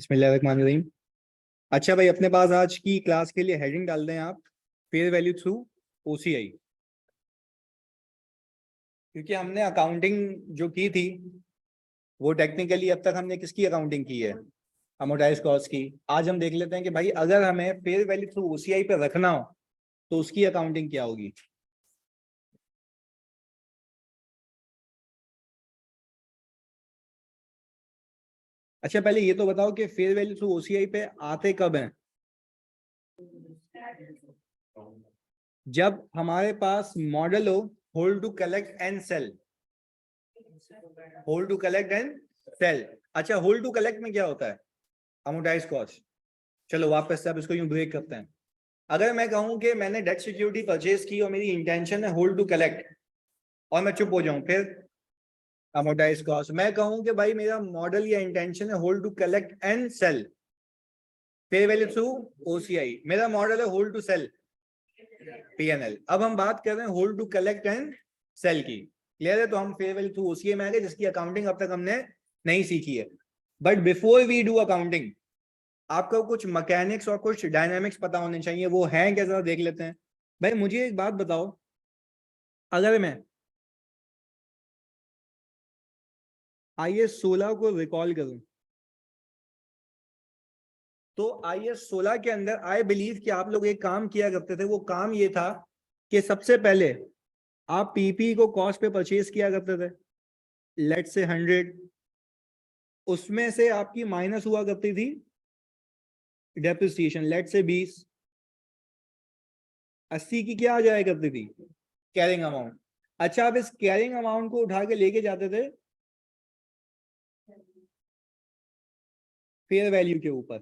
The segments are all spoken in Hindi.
बिस्मिल्लाहिर्रहमानिर्रहीम। अच्छा भाई, अपने पास आज की क्लास के लिए हेडिंग डाल दें आप, फेयर वैल्यू थ्रू ओसीआई। क्योंकि हमने अकाउंटिंग जो की थी वो टेक्निकली अब तक हमने किसकी अकाउंटिंग की है? अमोर्टाइज्ड कॉस्ट की। आज हम देख लेते हैं कि भाई अगर हमें फेयर वैल्यू थ्रू ओसीआई पे रखना हो तो उसकी अकाउंटिंग क्या होगी। अच्छा, पहले ये तो बताओ कि फेयर वैल्यू थ्रू ओसीआई पे आते कब हैं? जब हमारे पास मॉडल हो hold to collect and sell. Hold to collect and sell. अच्छा, होल्ड टू कलेक्ट में क्या होता है? Amortised cost. चलो वापस से अब इसको यूं ब्रेक करते हैं। अगर मैं कहूं कि मैंने डेट सिक्योरिटी परचेज की और मेरी इंटेंशन है होल्ड टू कलेक्ट और मैं चुप हो जाऊं, फिर अमोर्टाइज्ड कॉस्ट। मैं कहूं कि भाई मेरा मॉडल या इंटेंशन है hold to collect and sell, पे वैल्यू थ्रू ओसीआई। मेरा मॉडल है होल्ड टू सेल, पीएनएल। अब हम बात कर रहे हैं hold to collect and sell की। क्लियर है? तो हम फेयर वैल्यू थ्रू ओसीआई में आ गए, जिसकी अकाउंटिंग अब तक हमने नहीं सीखी है। But before we do accounting आपको कुछ मैकेनिक्स और कुछ डायनामिक्स पता होने चाहिए। वो है क्या, जरा देख लेते हैं। भाई मुझे एक बात बताओ, अगर मैं IS 16 को रिकॉल करूं तो IS 16 के अंदर आई बिलीव कि आप लोग एक काम किया करते थे। वो काम ये था कि सबसे पहले आप पीपी को कॉस्ट पे परचेज किया करते थे, लेट से 100, उसमें से आपकी माइनस हुआ करती थी डेप्रिसिएशन, लेट से 20, 80 की क्या आ जाया करती थी? Carrying amount. अच्छा, आप इस कैरिंग अमाउंट को उठा के लेके जाते थे फेयर वैल्यू के ऊपर,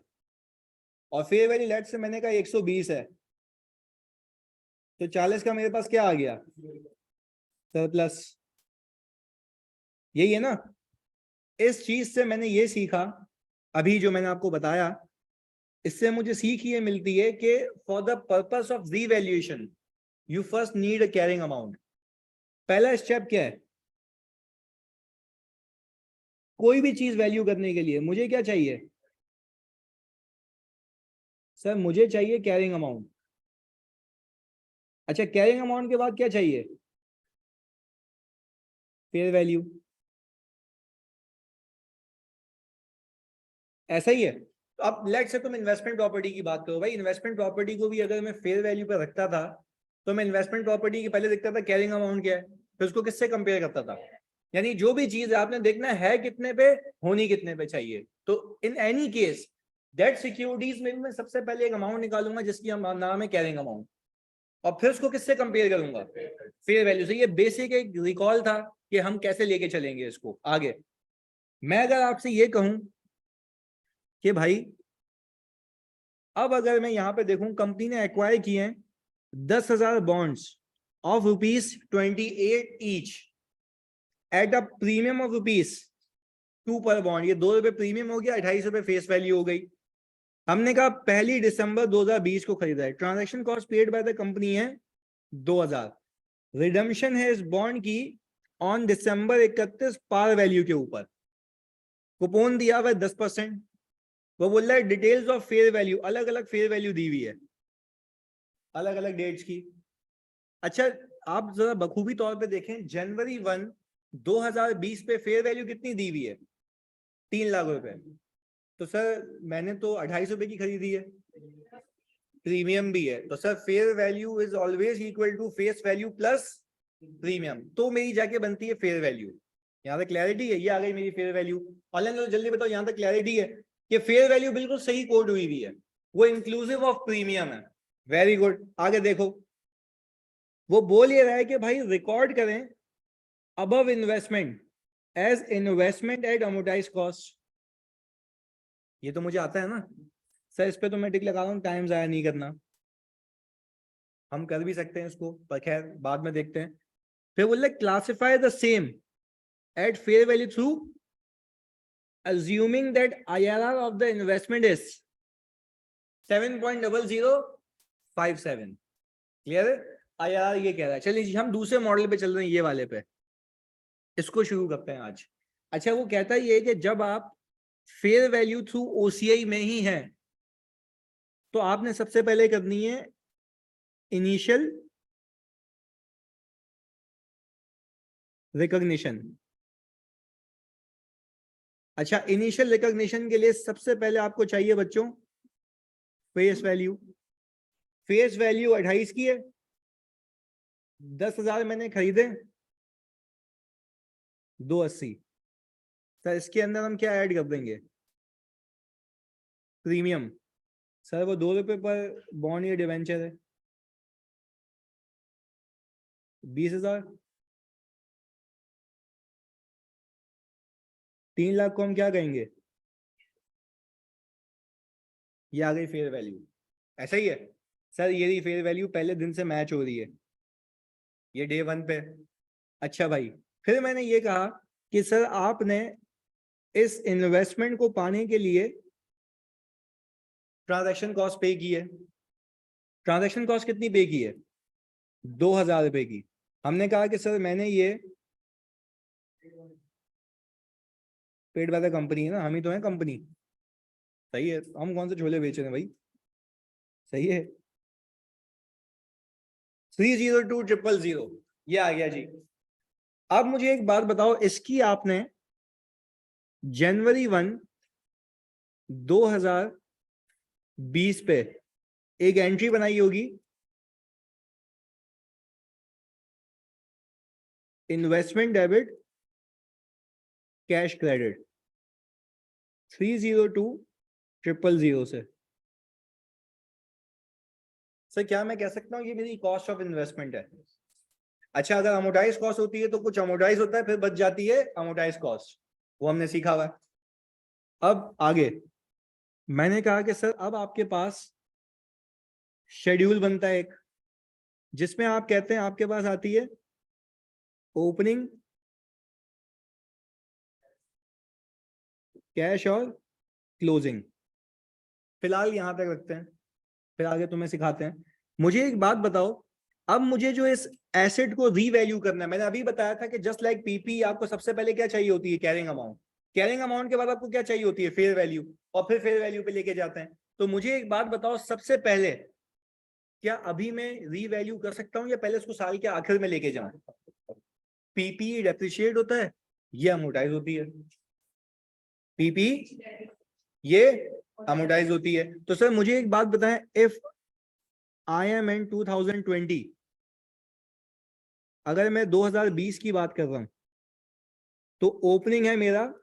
और फेयर वैल्यू लेट से मैंने कहा 120 है, तो 40 का मेरे पास क्या आ गया? सरप्लस। यही है ना? इस चीज से मैंने ये सीखा, अभी जो मैंने आपको बताया, इससे मुझे सीख ये मिलती है कि for the purpose of revaluation you first need a carrying amount. पहला स्टेप क्या है? कोई भी चीज वैल्यू करने के लिए मुझे क्या चाहिए? सर मुझे चाहिए कैरिंग अमाउंट। अच्छा, कैरिंग अमाउंट के बाद क्या चाहिए? Fair value. ऐसा ही है। तो अब लेट से तुम इन्वेस्टमेंट प्रॉपर्टी की बात करो। भाई इन्वेस्टमेंट प्रॉपर्टी को भी अगर मैं फेयर वैल्यू पे रखता था तो मैं इन्वेस्टमेंट प्रॉपर्टी की पहले देखता था कैरिंग अमाउंट क्या है, फिर उसको किससे कंपेयर करता था। यानी जो भी चीज है आपने देखना है कितने पे, होनी कितने पे चाहिए। तो in any case debt securities में मैं सबसे पहले एक अमाउंट निकालूंगा जिसकी नाम है कैरिंग अमाउंट, और फिर उसको किससे कंपेयर करूंगा? फेयर वैल्यू से। ये बेसिक एक रिकॉल था कि हम कैसे लेके चलेंगे इसको आगे। मैं अगर आपसे ये कहूं कि भाई अब अगर मैं यहां पे देखूं, कंपनी ने एक्वायर किए हैं 10,000 bonds of ₹28 each at a premium of ₹2 पर बॉन्ड। ये ₹2 प्रीमियम हो गया, ₹28 फेस वैल्यू हो गई। हमने कहा 1 दिसंबर 2020 को खरीदा है। Transaction cost paid by the company है 2,000। रिडम्पशन है इस बॉन्ड की ऑन दिसंबर 31 पार वैल्यू के ऊपर। कुपोन दिया हुआ है 10%। वो बोल रहा है डिटेल्स ऑफ फेयर वैल्यू, अलग अलग फेयर वैल्यू दी हुई है अलग अलग डेट्स की। अच्छा, आप जरा बखूबी तौर पे देखें, जनवरी 1 2020 पे फेयर वैल्यू कितनी दी हुई है? 3 लाख रुपए। तो सर मैंने तो ₹28 की खरीदी है, प्रीमियम भी है, तो sir fair value is always equal to face value plus premium, तो मेरी जाके बनती है फेयर वैल्यू। यहाँ तक क्लैरिटी है? ये आ गई मेरी फेयर वैल्यू। ऑनलाइन जल्दी बताओ, यहाँ तक क्लैरिटी है कि फेयर वैल्यू बिल्कुल सही कोड हुई हुई है, वो इंक्लूसिव ऑफ प्रीमियम है। वेरी गुड, आगे देखो। वो बोल ये रहा है कि भाई रिकॉर्ड करें above investment as investment at amortized cost. ये तो मुझे आता है ना सर, इस पे तो मैं टिक लगा रहा हूँ, टाइम जाया नहीं करना। हम कर भी सकते हैं इसको, पर खैर बाद में देखते हैं। फिर बोल रहे classify the same at fair value through assuming that IRR of the investment is 7.0057। Clear है? IRR ये कह रहा है। चलिए जी, हम दूसरे मॉडल पे चल रहे हैं, ये वाले पे, इसको शुरू करते हैं आज। अच्छा, वो कहता है ये कि जब आप फेयर वैल्यू थ्रू ओसीआई में ही है, तो आपने सबसे पहले करनी है इनिशियल रिकॉग्निशन। अच्छा, इनिशियल रिकॉग्निशन के लिए सबसे पहले आपको चाहिए बच्चों फेस वैल्यू। फेस वैल्यू 28 की है, 10,000 मैंने खरीदे, 280। सर इसके अंदर हम क्या ऐड कर देंगे? प्रीमियम। सर वो 2 रुपए पर बॉन्ड या डिवेंचर है, 20,000। 3 लाख को हम क्या कहेंगे? ये आ गई फेयर वैल्यू। ऐसा ही है सर, ये फेयर वैल्यू पहले दिन से मैच हो रही है, ये डे 1 पे। अच्छा भाई, फिर मैंने ये कहा कि सर आपने इस इन्वेस्टमेंट को पाने के लिए ट्रांजैक्शन कॉस्ट पे की है। ट्रांजैक्शन कॉस्ट कितनी पे की है? 2,000 रुपए की। हमने कहा कि सर मैंने ये पेड बाय द कंपनी है ना, हम ही तो है कंपनी। सही है, हम कौन से छोले बेच रहे हैं भाई? सही है। 302000, ये आ गया जी। अब मुझे एक बात बताओ, इसकी आपने जनवरी 1 2020 पे एक एंट्री बनाई होगी, इन्वेस्टमेंट डेबिट कैश क्रेडिट 302000 से। सर क्या मैं कह सकता हूँ ये मेरी कॉस्ट ऑफ इन्वेस्टमेंट है? अच्छा, अगर अमोटाइज कॉस्ट होती है तो कुछ अमोटाइज होता है, फिर बच जाती है अमोटाइज कॉस्ट, वो हमने सीखा हुआ है। अब आगे मैंने कहा कि सर अब आपके पास शेड्यूल बनता है एक, जिसमें आप कहते हैं आपके पास आती है ओपनिंग, कैश और क्लोजिंग। फिलहाल यहां तक रखते हैं, फिर आगे तुम्हें सिखाते हैं। मुझे एक बात बताओ, अब मुझे जो इस एसेट को रीवैल्यू करना है, मैंने अभी बताया था कि जस्ट लाइक पीपी आपको सबसे पहले क्या चाहिए होती है? Carrying amount. कैरिंग अमाउंट के बाद आपको क्या चाहिए होती है? Fair value. और फिर फेयर वैल्यू पे लेके जाते हैं। तो मुझे एक बात बताओ, सबसे पहले क्या अभी मैं रीवैल्यू कर सकता हूं या पहले उसको साल के आखिर में लेके जाऊं? पीपी डेप्रिशिएट होता है, ये अमोटाइज होती है। पीपी ये अमोटाइज होती है। तो सर मुझे एक बात बताएं, इफ आई एम इन 2020, अगर मैं 2020 की बात कर रहा हूं तो ओपनिंग है मेरा,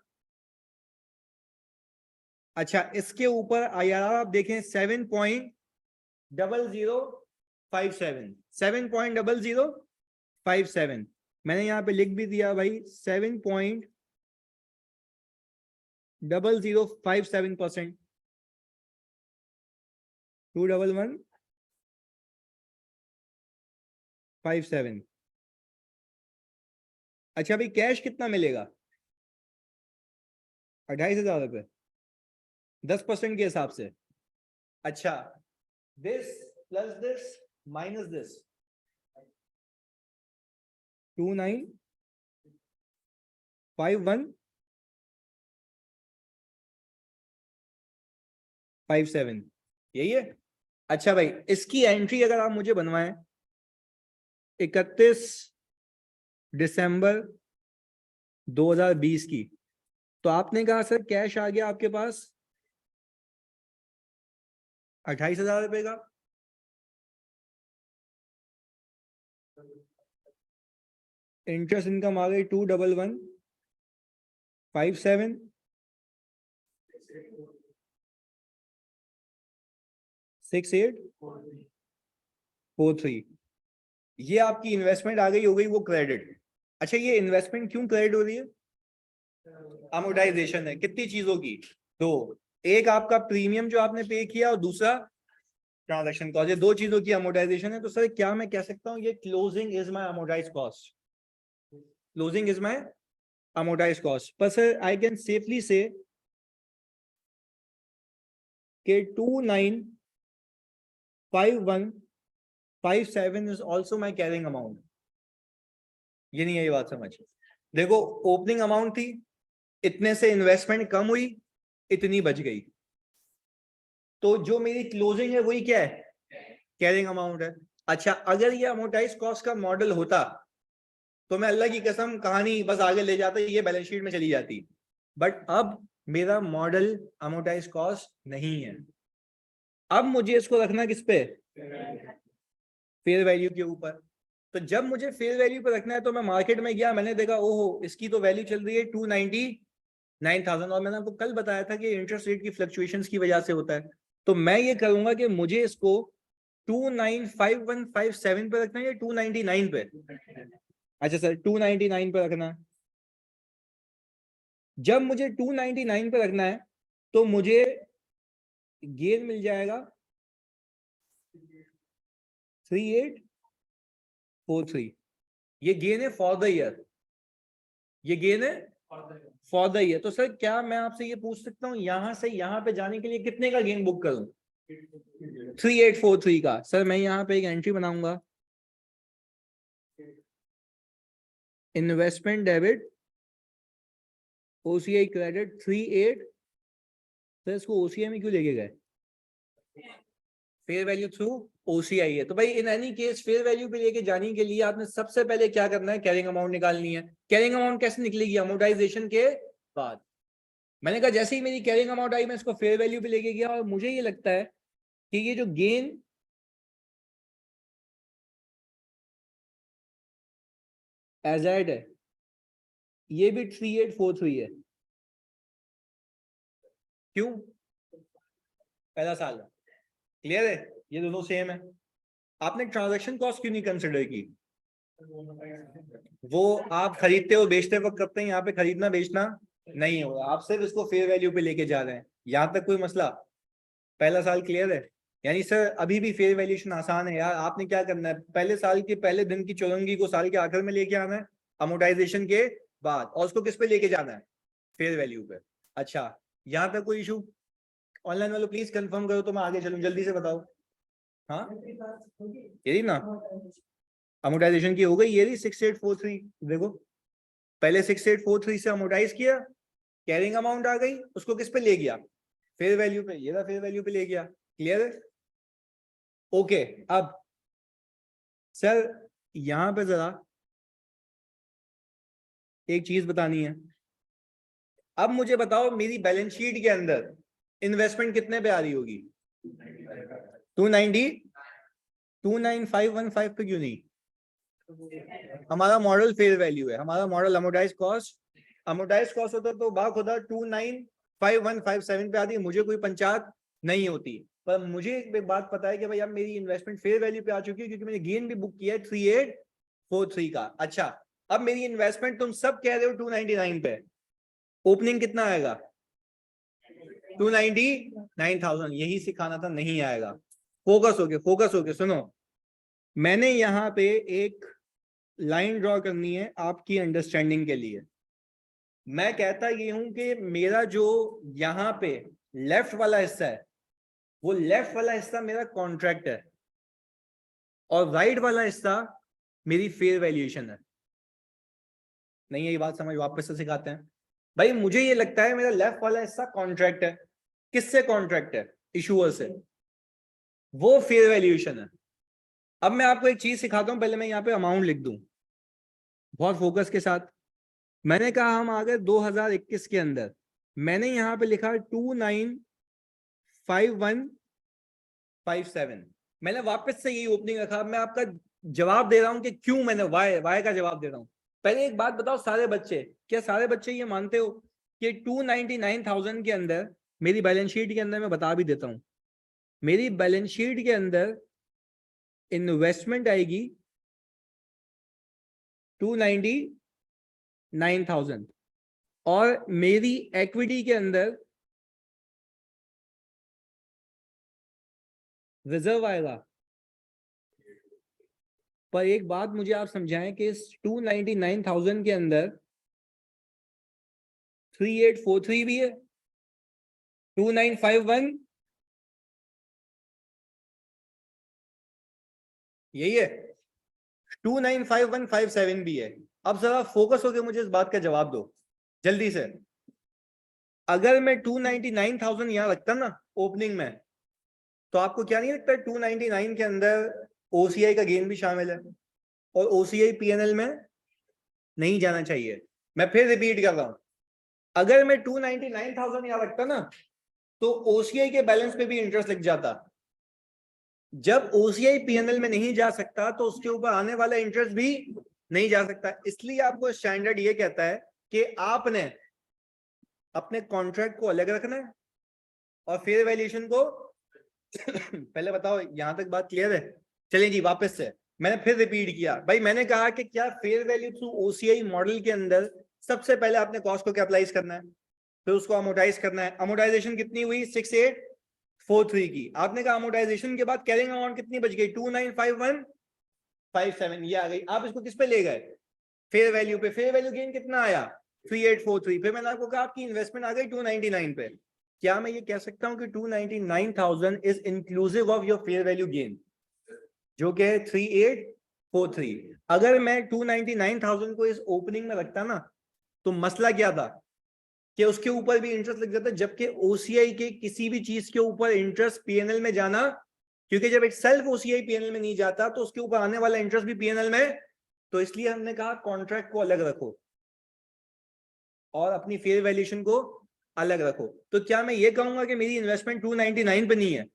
अच्छा इसके ऊपर आईआरआर आप देखें 7.0057, 7.0057। मैंने यहां पे लिख भी दिया भाई 7.0057%, 21157। अच्छा भाई, कैश कितना मिलेगा? 28,000 रुपए 10% के हिसाब से। अच्छा, this plus this minus this 295157, यही है। अच्छा भाई, इसकी एंट्री अगर आप मुझे बनवाएं 31 दिसंबर 2020 की, तो आपने कहा सर कैश आ गया आपके पास 28,000 रुपए का, इंटरेस्ट इनकम आ गई 21157, 6843, ये आपकी इन्वेस्टमेंट आ गई, हो गई वो क्रेडिट। अच्छा, ये इन्वेस्टमेंट क्यों क्रेडिट हो रही है? अमोटाइजेशन है कितनी चीजों की? दो, एक आपका प्रीमियम जो आपने पे किया और दूसरा ट्रांजैक्शन कॉस्ट, ये दो चीजों की अमोटाइजेशन है। तो सर क्या मैं कह सकता हूँ ये closing is my amortize cost, closing is my amortize cost. पर sir I can safely say कि 295157 is also my carrying amount. ये नहीं है ये बात समझ। देखो, ओपनिंग अमाउंट थी, इतने से इन्वेस्टमेंट कम हुई, इतनी बच गई। तो जो मेरी क्लोजिंग है वही क्या है, कैरिंग अमाउंट है। अच्छा, अगर ये अमोर्टाइज कॉस्ट का मॉडल होता तो मैं अल्लाह की कसम कहानी बस आगे ले जाता, ये बैलेंस शीट में चली जाती। बट अब मेरा मॉडल अमोर्टाइज कॉस्ट नहीं है। अब मुझे इसको रखना किस पे, फेयर वैल्यू के ऊपर। तो जब मुझे फेयर वैल्यू पे रखना है तो मैं मार्केट में गया, मैंने देखा ओहो इसकी तो वैल्यू चल रही है 299,000, और मैंने आपको कल बताया था कि इंटरेस्ट रेट की फ्लक्चुएशंस की वजह से होता है। तो मैं ये करूंगा कि मुझे इसको 295157 पे रखना है या 299 पे। अच्छा सर 299 पे रखना है। जब मुझे 299 पे रखना है तो मुझे गेन मिल जाएगा 3843। ये गेन है फॉर द ईयर, ये गेन है फॉर द ईयर। तो सर क्या मैं आपसे ये पूछ सकता हूँ यहां से यहां पे जाने के लिए कितने का गेन बुक करूं, 3843 का। सर मैं यहाँ पे एक एंट्री बनाऊंगा, investment debit OCI credit 38। Sir इसको ओसीआई में क्यों लेके गए, फेयर वैल्यू थ्रू ओसीआई है। तो भाई in any case fair value पे लेके जाने के लिए आपने सबसे पहले क्या करना है, कैरिंग अमाउंट निकालनी है। कैरिंग अमाउंट कैसे निकलेगी, अमोर्टाइजेशन के बाद। मैंने कहा जैसे ही मेरी कैरिंग अमाउंट आई मैं इसको फेयर वैल्यू पे लेके गया, और मुझे ये लगता है कि ये जो गेन एजेड है ये भी 3843 है। क्यों, पहला साल है, क्लियर है, ये दोनों सेम है। आपने ट्रांजैक्शन कॉस्ट क्यों नहीं कंसिडर की, वो आप खरीदते हो बेचते वक्त करते हैं, यहाँ पे खरीदना बेचना नहीं होगा, आप सिर्फ इसको फेयर वैल्यू पे लेके जा रहे हैं। यहाँ तक कोई मसला, पहला साल क्लियर है। यानी सर अभी भी फेयर वैल्यूएशन आसान है यार, आपने क्या करना है, पहले साल के पहले दिन की चौरंगी को साल के आखिर में लेके आना है अमोर्टाइजेशन के बाद, और उसको किस पे लेके जाना है, फेयर वैल्यू पे। अच्छा, यहाँ तक कोई इशू, ऑनलाइन वालों प्लीज कंफर्म करो तो मैं आगे चलूं, जल्दी से बताओ। हाँ यही ना, अमोर्टाइजेशन की हो गई, ये रही 6843। देखो पहले 6843 से अमोर्टाइज किया, कैरिंग अमाउंट आ गई, उसको किस पे ले गया, फेयर वैल्यू पे, ये रहा फेयर वैल्यू पे ले गया। क्लियर है, ओके। अब सर यहां पे जरा एक चीज बतानी है। अब मुझे बताओ मेरी बैलेंस शीट के अंदर इन्वेस्टमेंट कितने पे आ रही होगी, 290, 29515 पे क्यों नहीं। हमारा मॉडल फेयर वैल्यू है, हमारा model amortise cost, amortise cost होता तो बाखुदा 2951557 पे आती है, मुझे कोई पंचायत नहीं होती। पर मुझे एक बात पता है कि भाई अब मेरी इन्वेस्टमेंट फेयर वैल्यू पे आ चुकी है, क्योंकि मैंने गेन भी बुक किया है 3843 का। अच्छा, अब मेरी इन्वेस्टमेंट तुम सब कह रहे हो 299 पे, ओपनिंग कितना आएगा, 299,000। यही सिखाना था, नहीं आएगा। फोकस होके सुनो, मैंने यहाँ पे एक लाइन ड्रॉ करनी है आपकी अंडरस्टैंडिंग के लिए। मैं कहता ये हूं कि मेरा जो यहाँ पे लेफ्ट वाला हिस्सा है, वो लेफ्ट वाला हिस्सा मेरा कॉन्ट्रैक्ट है, और राइट वाला हिस्सा मेरी फेयर वैल्यूएशन है। नहीं है ये बात समझ, वापस से सिखाते हैं। भाई मुझे ये लगता है मेरा लेफ्ट वाला हिस्सा कॉन्ट्रैक्ट है, किससे कॉन्ट्रैक्ट है, इशूअर से, वो फेयर वैल्यूएशन है। अब मैं आपको एक चीज सिखाता हूं, पहले मैं यहाँ पे अमाउंट लिख दूं बहुत फोकस के साथ। मैंने कहा हम आ गए 2021 के अंदर, मैंने यहाँ पे लिखा 295157। मैंने वापस से यही ओपनिंग रखा। मैं आपका जवाब दे रहा हूं कि क्यों, मैंने वाई का जवाब दे रहा हूं। पहले एक बात बताओ सारे बच्चे, क्या सारे बच्चे ये मानते हो कि 299,000 के अंदर, मेरी बैलेंस शीट के अंदर मैं बता भी देता हूं, मेरी बैलेंस शीट के अंदर इन्वेस्टमेंट आएगी 299,000, और मेरी इक्विटी के अंदर रिजर्व आएगा। पर एक बात मुझे आप समझाएं कि इस 299,000 के अंदर 3843 भी है, 2951 यही है, 295,157 भी है। अब जरा फोकस होकर मुझे इस बात का जवाब दो जल्दी से। अगर मैं 299,000 यहाँ रखता ना ओपनिंग में, तो आपको क्या नहीं लगता 299 के अंदर ओसीआई का गेन भी शामिल है, और ओसीआई पीएनएल में नहीं जाना चाहिए। मैं फिर रिपीट कर रहा हूं, अगर मैं 299,000 यहाँ रखता ना, तो ओसीआई के बैलेंस पे भी इंटरेस्ट लग जाता। जब ओसीआई पीएनएल में नहीं जा सकता, तो उसके ऊपर आने वाला इंटरेस्ट भी नहीं जा सकता। इसलिए आपको स्टैंडर्ड ये कहता है कि आपने अपने कॉन्ट्रैक्ट को अलग रखना है और फेयर वैल्यूएशन को पहले बताओ, यहां तक बात क्लियर है? चलिए जी, वापस से मैंने फिर रिपीट किया भाई। मैंने कहा कि क्या fair value through OCI model के अंदर सबसे पहले आपने कॉस्ट को कैपिटलाइज करना है, फिर उसको अमोर्टाइज करना है। अमोर्टाइजेशन कितनी हुई? 6843 की। आपने कहा अमोर्टाइजेशन के बाद कैरिंग अमाउंट कितनी बच गई? 295157 ये आ गई। आप इसको किस पे ले गए? फेयर वैल्यू पे। फेयर वैल्यू गेन कितना आया? 3843। फिर मैंने आपको कहा आपकी इन्वेस्टमेंट आ गई 299 पे। क्या मैं ये कह सकता हूं कि 299,000 is inclusive of your fair value gain, जो कि है 3843? अगर मैं 299,000 को इस ओपनिंग में रखता ना, तो मसला क्या था कि उसके ऊपर भी इंटरेस्ट लग जाता, जबकि ओसीआई के किसी भी चीज के ऊपर इंटरेस्ट पीएनएल में जाना, क्योंकि जब एक सेल्फ ओसीआई पीएनएल में नहीं जाता, तो उसके ऊपर आने वाला इंटरेस्ट भी पीएनएल में। तो इसलिए हमने कहा कॉन्ट्रैक्ट को अलग रखो और अपनी फेयर वैल्यूएशन को अलग रखो। तो क्या मैं ये कहूंगा कि मेरी इन्वेस्टमेंट 299 पे नहीं है?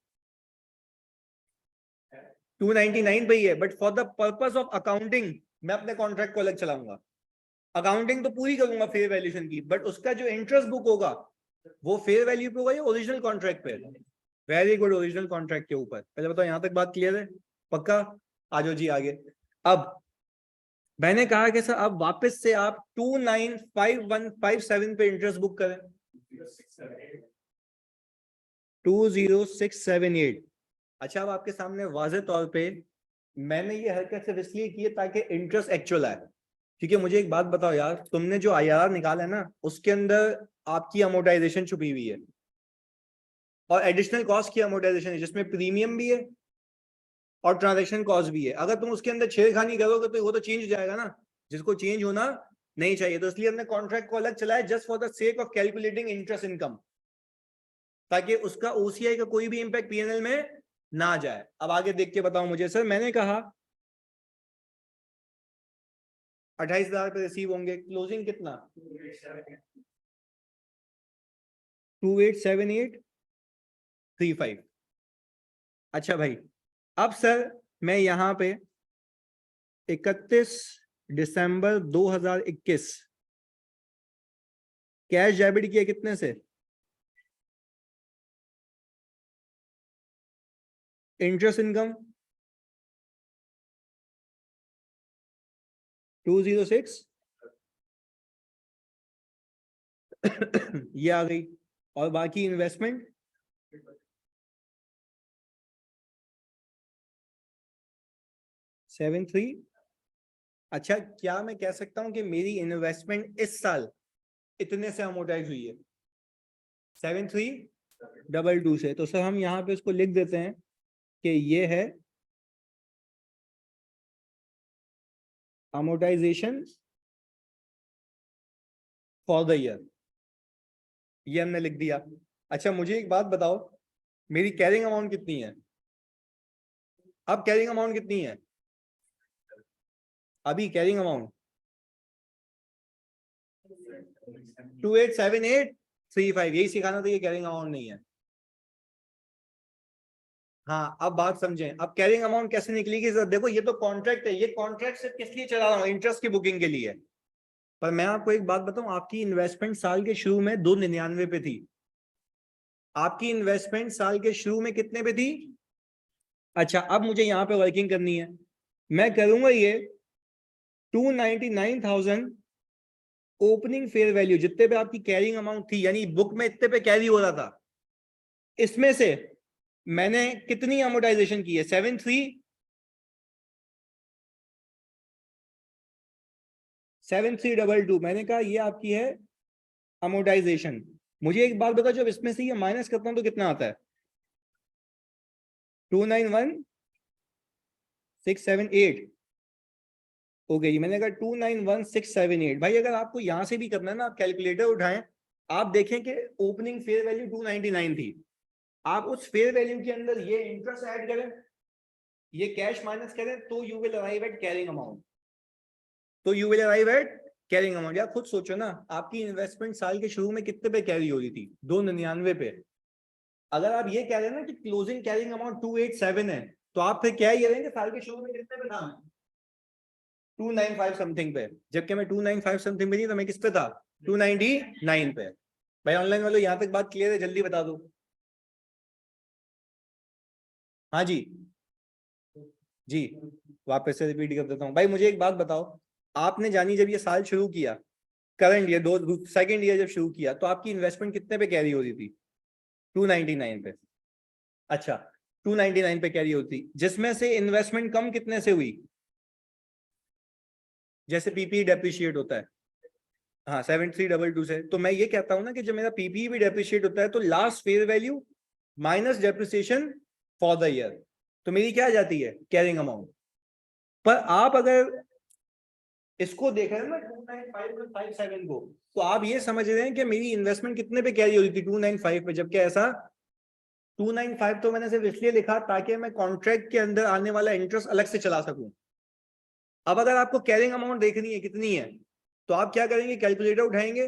299 पे ही है, but for the purpose of accounting मैं अपने कॉन्ट्रैक्ट को अलग चलाऊंगा। अकाउंटिंग तो पूरी करूंगा फेयर वैल्यूएशन की, बट उसका जो इंटरेस्ट बुक होगा वो फेयर वैल्यू पे होगा या ओरिजिनल कॉन्ट्रैक्ट पे? वेरी गुड, ओरिजिनल कॉन्ट्रैक्ट के ऊपर। पहले बताओ यहां तक बात क्लियर है? पक्का? आ जाओ जी आगे। अब मैंने कहा कि सर अब वापस से आप 295157 पे इंटरेस्ट बुक करें। 20678। अच्छा, अब आपके सामने वाज़ेह तौर पे मैंने ये हरकत सिर्फ इसलिए की है ताकि इंटरेस्ट एक्चुअल आए। क्योंकि मुझे एक बात बताओ यार, तुमने जो आईआरआर निकाला है ना, उसके अंदर आपकी अमोर्टाइजेशन छुपी हुई है और एडिशनल कॉस्ट की अमोर्टाइजेशन है, जिसमें प्रीमियम भी है और ट्रांजैक्शन कॉस्ट भी है। अगर तुम उसके अंदर छेड़खानी करोगे तो वो तो चेंज हो जाएगा ना, जिसको चेंज होना नहीं चाहिए। तो इसलिए हमने कॉन्ट्रैक्ट को अलग चलाया, just for the sake of calculating interest income, ताकि उसका ओसीआई का कोई भी इंपैक्ट पीएनएल में ना जाए। अब आगे देख के बताओ मुझे। सर मैंने कहा 28,000 पे रिसीव होंगे, क्लोजिंग कितना? 287835। अच्छा भाई, अब सर मैं यहां पे 31 दिसंबर 2021 कैश डेबिट किया कितने से? इंटरेस्ट इनकम 206 ये आ गई, और बाकी इन्वेस्टमेंट 73। अच्छा, क्या मैं कह सकता हूं कि मेरी इन्वेस्टमेंट इस साल इतने से अमोर्टाइज हुई है? 7322 से। तो सर हम यहाँ पे इसको लिख देते हैं कि ये है अमोर्टाइजेशन फॉर द ईयर, ये हमने लिख दिया। अच्छा मुझे एक बात बताओ, मेरी कैरिंग अमाउंट कितनी है? अब कैरिंग अमाउंट कितनी है? अभी कैरिंग अमाउंट 287835। यही सिखाना था, ये कैरिंग अमाउंट नहीं है। हाँ, अब बात समझें। अब कैरिंग अमाउंट कैसे निकलेगी? सर देखो, ये तो कॉन्ट्रैक्ट है, ये कॉन्ट्रैक्ट सिर्फ किस लिए चला रहा हूँ? इंटरेस्ट की बुकिंग के लिए। पर मैं आपको एक बात बताऊं, आपकी इन्वेस्टमेंट साल के शुरू में 299 पे थी। आपकी इन्वेस्टमेंट साल के शुरू में कितने पे थी? अच्छा, अब मुझे यहाँ पे वर्किंग करनी है। मैं करूंगा ये 299,000 ओपनिंग फेयर वैल्यू, जितने पे आपकी कैरिंग अमाउंट थी, यानी बुक में इतने पे कैरी हो रहा था, इसमें से मैंने कितनी अमोर्टाइजेशन की है? 7322। मैंने कहा ये आपकी है अमोर्टाइजेशन। मुझे एक बात बताओ, जब इसमें से ये माइनस करता हूं तो कितना आता है? 291,678। ओके जी, मैंने कहा 291,678। भाई अगर आपको यहां से भी करना है ना, आप कैलकुलेटर उठाएं, आप देखें कि ओपनिंग फेयर वैल्यू 299 थी, आप उस फेयर वैल्यू के अंदर ये इंटरेस्ट ऐड करें, ये कैश माइनस करें, तो you will arrive at carrying amount, तो you will arrive at carrying amount. यार खुद सोचो ना, आपकी इन्वेस्टमेंट साल के शुरू में कितने पे कैरी हो रही थी? 299 पे। अगर आप ये कह रहे हैं ना कि क्लोजिंग कैरिंग अमाउंट 287 है, तो आप फिर क्या ये रहेंगे साल के शुरू में कितने पे था? 295 समथिंग पे। जबकि मैं 295 समथिंग पे नहीं, तो मैं किस पे था? 299 पे। भाई ऑनलाइन वालों, यहां तक बात क्लियर है? जल्दी बता दो। हाँ जी, जी वापस से रिपीट कर देता हूँ। भाई मुझे एक बात बताओ, आपने जानी जब ये साल शुरू किया, करंट ईयर, दो सेकेंड ईयर जब शुरू किया, तो आपकी इन्वेस्टमेंट कितने पे कैरी हो रही थी? 299 पे। अच्छा, 299 पे कैरी होती, जिसमें से इन्वेस्टमेंट कम कितने से हुई? जैसे पीपी डेप्रिशिएट होता है, हाँ 7322 से। तो मैं ये कहता हूं ना कि जब मेरा पीपी भी डेप्रिशिएट होता है, तो last fair value minus depreciation for the year, तो मेरी क्या आ जाती है? Carrying amount. पर आप अगर इसको देख रहे हैं ना 29557 को, तो आप ये समझ रहे हैं कि मेरी इन्वेस्टमेंट कितने पे कैरी हो रही थी? 295 पे। जबकि ऐसा 295 तो मैंने सिर्फ इसलिए लिखा ताकि मैं कॉन्ट्रैक्ट के अंदर आने वाला इंटरेस्ट अलग से चला सकूं। अब अगर आपको कैरिंग अमाउंट देखनी है कितनी है, तो आप क्या करेंगे? कैलकुलेटर उठाएंगे,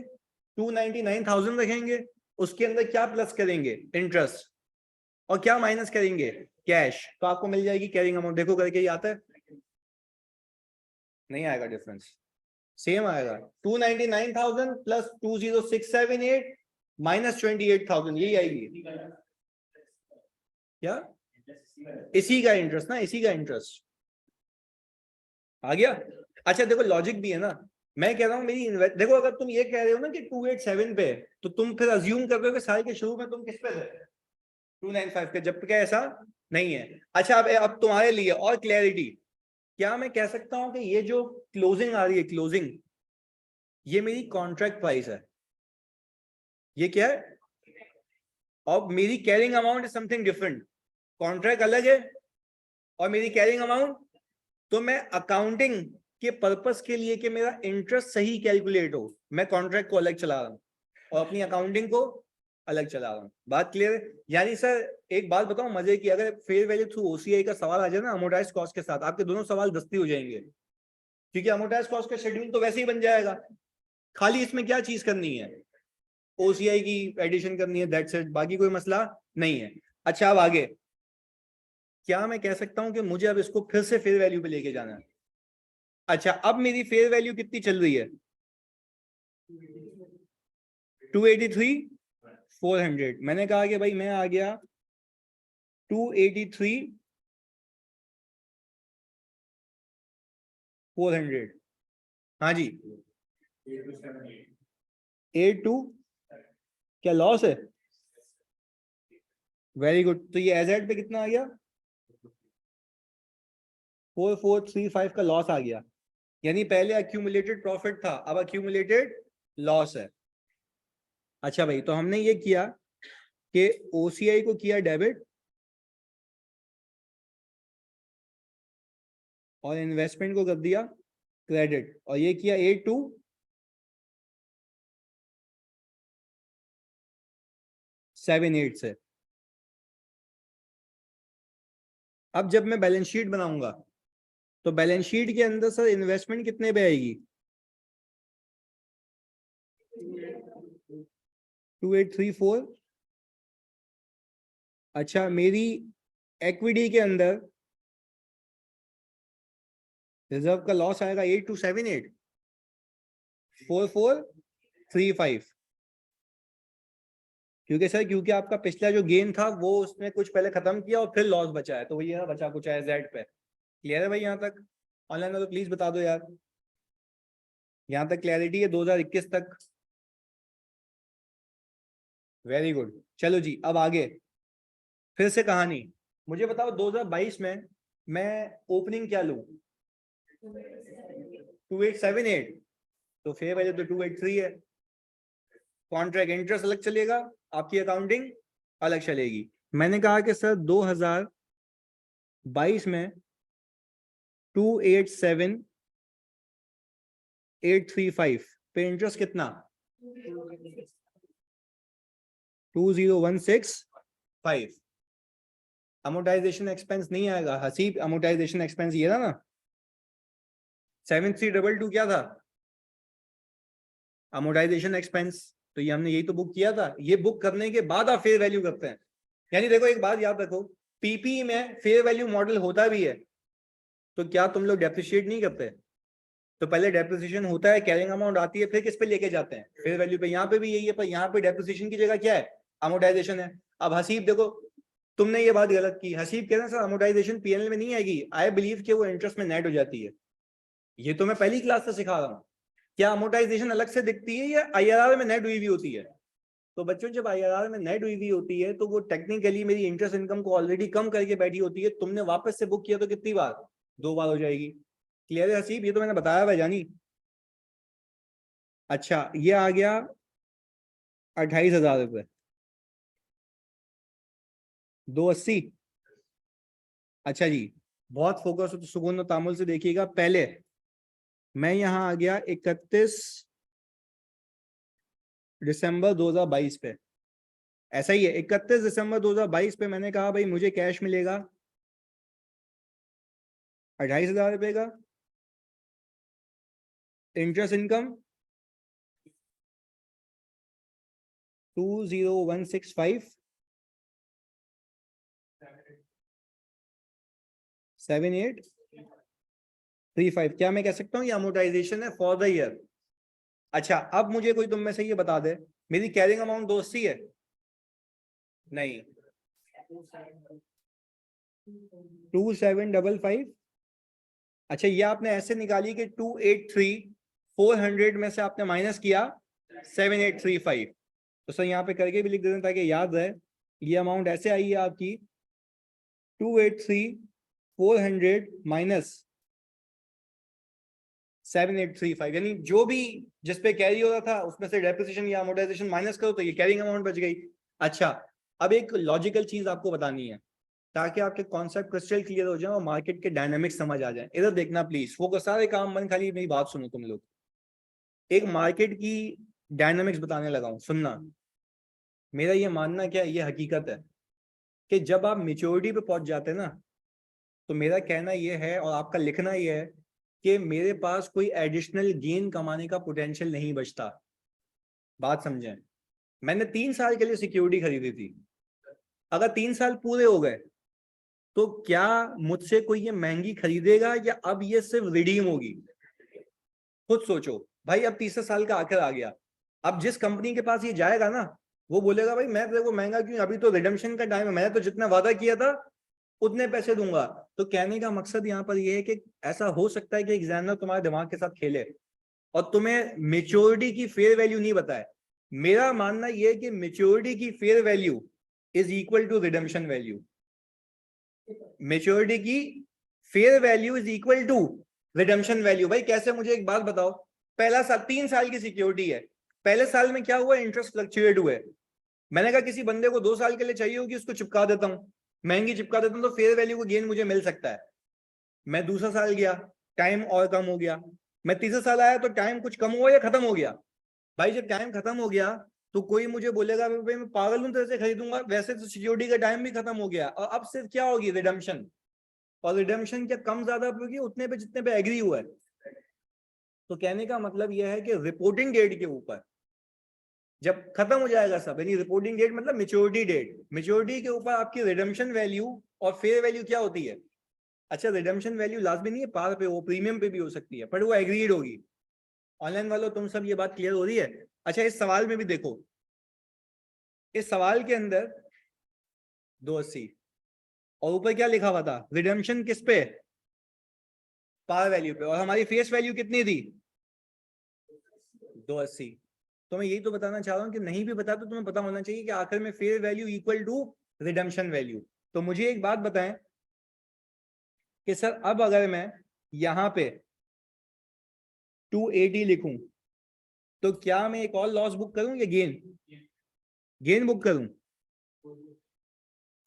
299,000 रखेंगे, उसके अंदर क्या प्लस करेंगे? इंटरेस्ट, और क्या माइनस करेंगे? कैश, तो आपको मिल जाएगी कैरिंग अमाउंट। देखो करके ही आता है, नहीं आएगा डिफरेंस, सेम आएगा। 299,000 प्लस 20678 माइनस 28,000, यही आएगी। क्या? इसी का इंटरेस्ट ना, इसी का इंटरेस्ट आ गया। अच्छा देखो लॉजिक भी है ना, मैं कह रहा हूं मेरी देखो, अगर तुम ये कह रहे हो ना कि 287 पे, तो तुम फिर अज्यूम कर रहे हो कि साल के शुरू में तुम किस पे थे? 295 पे। जबकि ऐसा नहीं है। अच्छा अब तुम्हारे लिए और क्लैरिटी, क्या मैं कह सकता हूं कि ये जो क्लोजिंग आ रही है, क्लोजिंग, ये मेरी कॉन्ट्रैक्ट प्राइस है, ये क्या है? और मेरी carrying amount is something different. Contract अलग है और मेरी कैरिंग अमाउंट। तो मैं अकाउंटिंग के पर्पस के लिए कि मेरा इंटरेस्ट सही कैलकुलेट हो, मैं कॉन्ट्रैक्ट को अलग चला रहा हूं और अपनी अकाउंटिंग को अलग चला रहा हूं। बात क्लियर है? यानी सर एक बात बताऊं मजे की, अगर फेयर वैल्यू थ्रू ओसीआई का सवाल आ जाए ना अमोर्टाइज कॉस्ट के साथ, आपके दोनों सवाल दस्ती हो जाएंगे, क्योंकि अमोर्टाइज कॉस्ट का शेड्यूल तो वैसे ही बन जाएगा, खाली इसमें क्या चीज करनी है? ओसीआई की एडिशन करनी है, दैट्स इट, बाकी कोई मसला नहीं है। अच्छा अब आगे, क्या मैं कह सकता हूं कि मुझे अब इसको फिर से फेयर वैल्यू पे लेके जाना है? अच्छा अब मेरी फेयर वैल्यू कितनी चल रही है? 283,400। मैंने कहा कि भाई मैं आ गया 283,400। हाँ जी, 82, क्या लॉस है? Very good. तो ये एजेड पे कितना आ गया? 4435 का लॉस आ गया। यानी पहले अक्यूमुलेटेड प्रॉफिट था, अब अक्यूमुलेटेड लॉस है। अच्छा भाई, तो हमने ये किया कि ओसीआई को किया डेबिट और इन्वेस्टमेंट को कर दिया क्रेडिट, और ये किया 8278 से। अब जब मैं बैलेंस शीट बनाऊंगा, तो बैलेंस शीट के अंदर सर इन्वेस्टमेंट कितने पे आएगी? 2834। अच्छा मेरी इक्विटी के अंदर रिजर्व का लॉस आएगा 8278, 4435। क्योंकि सर, क्योंकि आपका पिछला जो गेन था वो उसने कुछ पहले खत्म किया और फिर लॉस बचा है, तो वही है बचा कुछ है जेड पे। क्लियर है भाई यहाँ तक? ऑनलाइन वालों प्लीज बता दो यार, यहाँ तक क्लैरिटी है 2021 तक? Very good. चलो जी अब आगे, फिर से कहानी। मुझे बताओ 2022 में मैं ओपनिंग क्या लूं? 2878, तो फेयर वैल्यू तो 283 है। कॉन्ट्रैक्ट इंटरेस्ट अलग चलेगा, आपकी अकाउंटिंग अलग चलेगी। मैंने कहा कि सर 2022 में 287835 पे इंटरेस्ट कितना? 20,165। अमोटाइजेशन एक्सपेंस नहीं आएगा हसीब, अमोटाइजेशन एक्सपेंस ये था ना 7322 क्या था अमोटाइजेशन एक्सपेंस, तो ये हमने यही तो बुक किया था। ये बुक करने के बाद आप फेयर वैल्यू करते हैं। यानी देखो एक बात याद रखो, पीपी में फेयर वैल्यू मॉडल होता भी है तो क्या तुम लोग डेप्रिशिएट नहीं करते? तो पहले डेप्रिसिएशन होता है, कैरिंग अमाउंट आती है, फिर किस पे लेके जाते हैं? फेयर वैल्यू पे। यहाँ पे भी यही है, पर यहाँ पे डेप्रिसिएशन की जगह क्या है? अमोटाइजेशन है। अब हसीब देखो, तुमने ये बात गलत की। हसीब कह रहे हैं सर अमोटाइजेशन पीएनएल में नहीं आएगी। आई बिलीव कि वो इंटरेस्ट में नेट हो जाती है। ये तो मैं पहली क्लास से सिखा रहा हूँ। क्या अमोटाइजेशन अलग से दिखती है या आईआरआर में नेट हुई हुई होती है? तो बच्चों जब आईआरआर में नेट हुई हुई होती है तो वो टेक्निकली मेरी इंटरेस्ट इनकम को ऑलरेडी कम करके बैठी होती है। तुमने वापस से बुक किया तो कितनी बार? 2 बार हो जाएगी। क्लियर है हसीब? ये तो मैंने बताया भाई जानी। अच्छा ये आ गया 28,000 रुपये, 280। अच्छा जी, बहुत फोकस तो सुकून और तामुल से देखिएगा। पहले मैं यहां आ गया 31 दिसंबर 2022 पे। ऐसा ही है, 31 दिसंबर 2022 पे मैंने कहा भाई मुझे कैश मिलेगा 28,000 रुपये का। Interest income 20,165 7835। क्या मैं कह सकता हूँ ये अमोटाइजेशन है फॉर द ईयर? अच्छा अब मुझे कोई तुम में से ये बता दे, मेरी कैरिंग अमाउंट 280 है? नहीं, 2755। अच्छा ये आपने ऐसे निकाली कि 283 400 में से आपने माइनस किया 7835। तो सर यहाँ पे करके भी लिख देते हैं ताकि याद रहे। ये अमाउंट ऐसे आई है आपकी 283 400 माइनस 7835, यानी जो भी जिस पे कैरी हो रहा था उसमें से डेप्रिसिएशन या अमोर्टाइजेशन माइनस करो तो ये कैरिंग अमाउंट बच गई। अच्छा अब एक लॉजिकल चीज आपको बतानी है ताकि आपके कॉन्सेप्ट क्रिस्टल क्लियर हो जाए और मार्केट के डायनामिक्स समझ आ जाए। इधर देखना प्लीज, फोकस, सारे काम बंद, खाली मेरी बात सुनो तुम लोग। एक मार्केट की डायनामिक्स बताने लगा हूं, सुनना। मेरा ये मानना क्या है, ये हकीकत है कि जब आप मेच्योरिटी पे पहुंच जाते हैं ना, तो मेरा कहना यह है और आपका लिखना यह है कि मेरे पास कोई एडिशनल गेन कमाने का पोटेंशियल नहीं बचता। बात समझें, मैंने 3 साल के लिए सिक्योरिटी खरीदी थी। अगर 3 साल पूरे हो गए तो क्या मुझसे कोई ये महंगी खरीदेगा या अब ये सिर्फ रिडीम होगी? खुद सोचो भाई। अब तीसरे साल का आखिर आ गया। अब जिस कंपनी के पास ये जाएगा ना, वो बोलेगा भाई मैं तेरे को महंगा क्यों, अभी तो रिडम्पशन का टाइम है, मैंने तो जितना वादा किया था उतने पैसे दूंगा। तो कहने का मकसद यहाँ पर यह है कि ऐसा हो सकता है कि एग्जामिनर तुम्हारे दिमाग के साथ खेले और तुम्हें मेच्योरिटी की फेयर वैल्यू नहीं बताए। मेरा मानना यह है कि मेच्योरिटी की fair value is equal to redemption value. Maturity की fair value is equal to redemption value. भाई कैसे? मुझे एक बात बताओ। पहला साल 3 साल की सिक्योरिटी है, पहले साल में क्या हुआ? इंटरेस्ट फ्लक्चुएट हुए। मैंने कहा किसी बंदे को 2 साल के लिए चाहिए होगी, उसको चिपका देता हूं, महंगी चिपका देता हूं, तो फेयर वैल्यू को गेन मुझे मिल सकता है। मैं दूसरा साल गया, टाइम और कम हो गया। मैं तीसरा साल आया तो टाइम कुछ कम हुआ या खत्म हो गया? भाई जब टाइम खत्म हो गया तो कोई मुझे बोलेगा भाई मैं पागल हूं तेरे से खरीदूंगा, वैसे तो सिक्योरिटी का टाइम भी खत्म हो गया और अब सिर्फ क्या होगी? रिडम्पशन। और रिडम्पशन क्या कम ज्यादा होगी? उतने पे जितने पे एग्री हुआ है। तो कहने का मतलब यह है कि रिपोर्टिंग डेट के ऊपर जब खत्म हो जाएगा सब, यानी रिपोर्टिंग डेट मतलब मेच्योरिटी डेट, मेच्योरिटी के ऊपर आपकी रिडम्पशन वैल्यू और फेयर वैल्यू क्या होती है? अच्छा रिडम्पशन वैल्यू लाजमी नहीं है पार पे, वो प्रीमियम पे भी हो सकती है, पर वो एग्रीड होगी। ऑनलाइन वालों तुम सब ये बात क्लियर हो रही है? अच्छा इस सवाल में भी देखो, इस सवाल के अंदर 280 और ऊपर क्या लिखा हुआ था? रिडम्पशन किस पे? पार वैल्यू पे। और हमारी फेस वैल्यू कितनी थी? 280। तो मैं यही तो बताना चाह रहा हूँ कि नहीं भी बता तो तुम्हें पता होना चाहिए कि आखिर में fair value equal to redemption value. तो मुझे एक बात बताएं कि सर अब अगर मैं यहां पे 280 लिखूं तो क्या मैं एक और लॉस बुक करूं या गेन? गेन बुक करूं।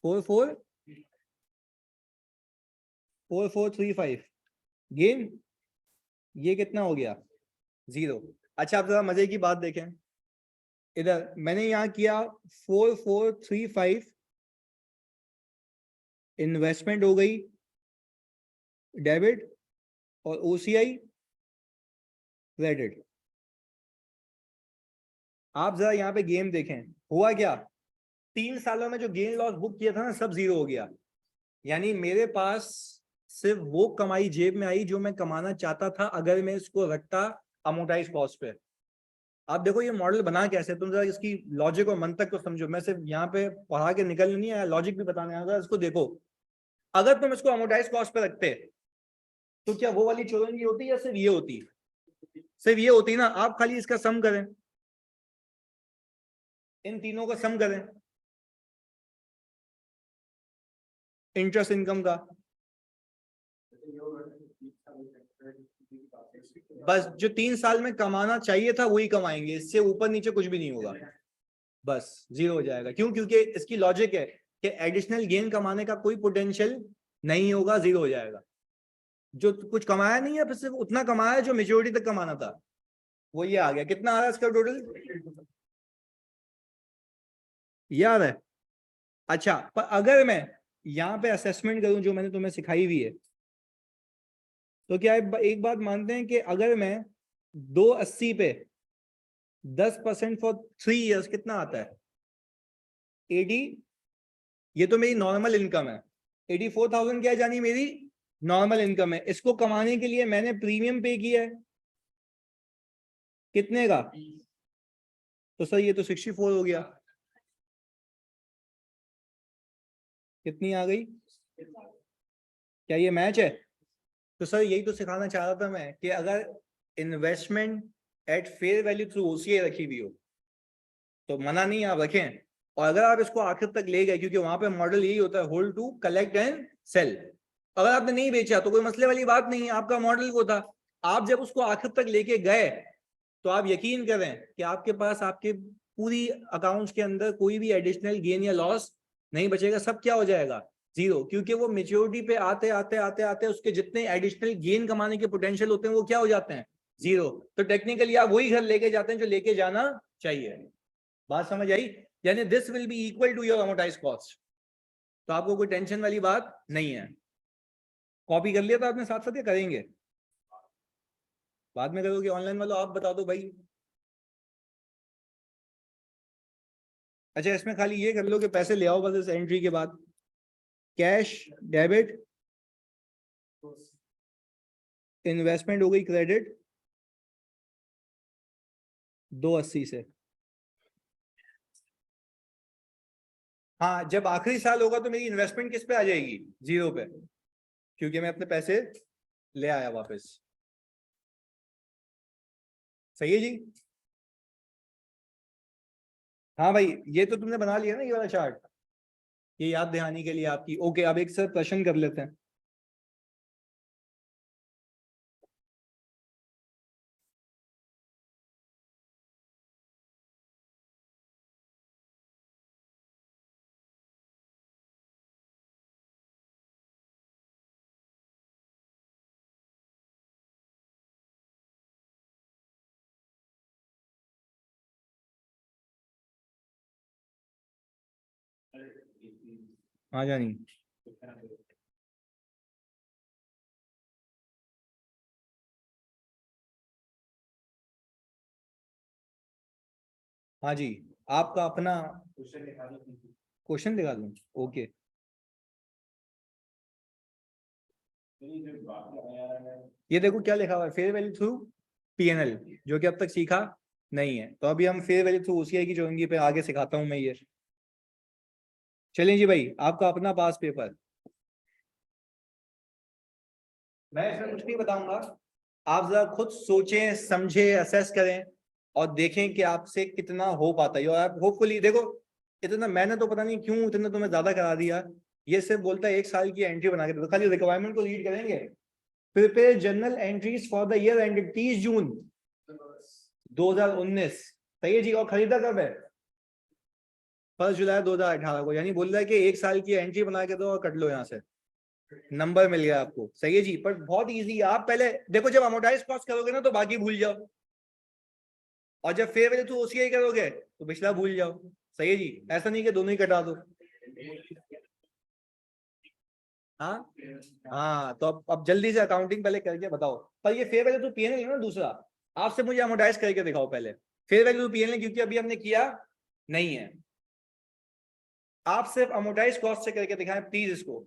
4435 गेन। ये कितना हो गया? 0। अच्छा आप जरा मजे की बात देखें, इधर मैंने यहाँ किया 4435 इन्वेस्टमेंट हो गई डेबिट और ओसीआई क्रेडिट। आप जरा यहाँ पे गेम देखें, हुआ क्या, 3 सालों में जो गेन लॉस बुक किया था ना, सब जीरो हो गया। यानी मेरे पास सिर्फ वो कमाई जेब में आई जो मैं कमाना चाहता था अगर मैं इसको रखता अमोटाइज कॉस्ट पे। आप देखो ये मॉडल बना कैसे, तुम जरा इसकी लॉजिक और मंतक को समझो। मैं सिर्फ यहाँ पे पढ़ा के निकल नहीं आया, लॉजिक भी बताने आया। इसको देखो, अगर तुम इसको अमोटाइज कॉस्ट पे रखते तो क्या वो वाली चौरंगी होती या सिर्फ ये होती? सिर्फ ये होती ना। आप खाली इसका सम करें, इन तीनों का सम करें, इंटरेस्ट इनकम का, बस जो 3 साल में कमाना चाहिए था वही कमाएंगे, इससे ऊपर नीचे कुछ भी नहीं होगा, बस जीरो हो जाएगा। क्यों? क्योंकि इसकी लॉजिक है कि एडिशनल गेन कमाने का कोई पोटेंशियल नहीं होगा, जीरो हो जाएगा। जो कुछ कमाया नहीं है, फिर सिर्फ उतना कमाया जो मेच्योरिटी तक कमाना था, वो ये आ गया। कितना आ रहा है इसका टोटल? याद है? अच्छा, पर अगर मैं यहाँ पे असेसमेंट करूं जो मैंने तुम्हें सिखाई हुई है, तो क्या एक बात मानते हैं कि अगर मैं 280 पे 10% फॉर 3 इयर्स कितना आता है? 80। ये तो मेरी नॉर्मल इनकम है, 84,000 क्या है जानी मेरी नॉर्मल इनकम है। इसको कमाने के लिए मैंने प्रीमियम पे किया है, कितने का? तो सर ये तो 64 हो गया। कितनी आ गई? क्या ये मैच है? तो सर यही तो सिखाना चाह रहा था मैं कि अगर investment at fair value through OCI रखी हुई हो तो मना नहीं, आप रखें। और अगर आप इसको आखिर तक ले गए, क्योंकि वहां पे मॉडल यही होता है, hold to collect and sell. अगर आपने नहीं बेचा तो कोई मसले वाली बात नहीं है, आपका मॉडल वो था। आप जब उसको आखिर तक लेके गए तो आप यकीन करें कि आपके पास आपके पूरी अकाउंट्स के अंदर कोई भी एडिशनल गेन या लॉस नहीं बचेगा, सब क्या हो जाएगा? जीरो। क्योंकि वो मेच्योरिटी पे आते आते आते आते उसके जितने एडिशनल गेन कमाने के पोटेंशियल होते हैं वो क्या हो जाते हैं? जीरो। तो टेक्निकली आप वही घर लेके जाते हैं जो लेके जाना चाहिए। बात समझ आई? यानी this will be equal to your amortized cost, तो आपको कोई टेंशन वाली बात नहीं है। कॉपी कर लिया था आपने साथ साथ, या करेंगे? बाद में करोगे ऑनलाइन वालों, आप बता दो भाई। अच्छा, इसमें खाली ये कर लो कि पैसे ले आओ बस इस एंट्री के बाद। कैश डेबिट, इन्वेस्टमेंट हो गई क्रेडिट 280 से। हाँ, जब आखिरी साल होगा तो मेरी इन्वेस्टमेंट किस पे आ जाएगी? जीरो पे, क्योंकि मैं अपने पैसे ले आया वापस। सही है जी? हाँ भाई, ये तो तुमने बना लिया ना ये वाला चार्ट, ये याद दहानी के लिए आपकी। ओके, अब एक सर प्रश्न कर लेते हैं। हाँ जानी। हाँ जी, आपका अपना क्वेश्चन दिखा दूं? ओके, ये देखो क्या लिखा हुआ है, फेयर वैल्यू थ्रू पीएनएल, जो कि अब तक सीखा नहीं है। तो अभी हम फेयर वैल्यू थ्रू ओसीआई की जोड़ेंगे पे आगे सिखाता हूं मैं ये। चलिए जी भाई, आपका अपना पास पेपर। मैं इसमें कुछ नहीं बताऊंगा, आप जरा खुद सोचें, समझें, असेस करें और देखें कि आपसे कितना हो पाता है। और आप होपफुली देखो, इतना मैंने तो पता नहीं क्यों इतना तुम्हें ज्यादा करा दिया। ये सिर्फ बोलता है 1 साल की एंट्री बना के दो, खाली रिक्वायरमेंट को रीड करेंगे। Prepare journal entries for the year ended 30 जून 2019। सही है जी? और खरीदा कब है? 1 जुलाई 2018 को। यानी बोल रहा है कि 1 साल की एंट्री बना के दो और कट लो यहाँ से, नंबर मिल गया आपको। सही है जी? पर बहुत इजी है। आप पहले देखो, जब अमोर्टाइज कॉस्ट करोगे ना तो बाकी भूल जाओ, और जब फेयर वैल्यू थ्रू ओसीआई करोगे तो पिछला भूल जाओ। सही है जी, ऐसा नहीं कि दोनों ही कटा दो। हाँ हाँ, तो अब जल्दी से अकाउंटिंग पहले करके बताओ। पर ये फेयर वैल्यू टू पीएनएल है ना दूसरा, आपसे मुझे अमोर्टाइज करके दिखाओ पहले फेयर वैल्यू टू पीएनएल, क्योंकि अभी हमने किया नहीं है। आप सिर्फ अमोर्टाइज कॉस्ट से करके दिखाएं प्लीज इसको।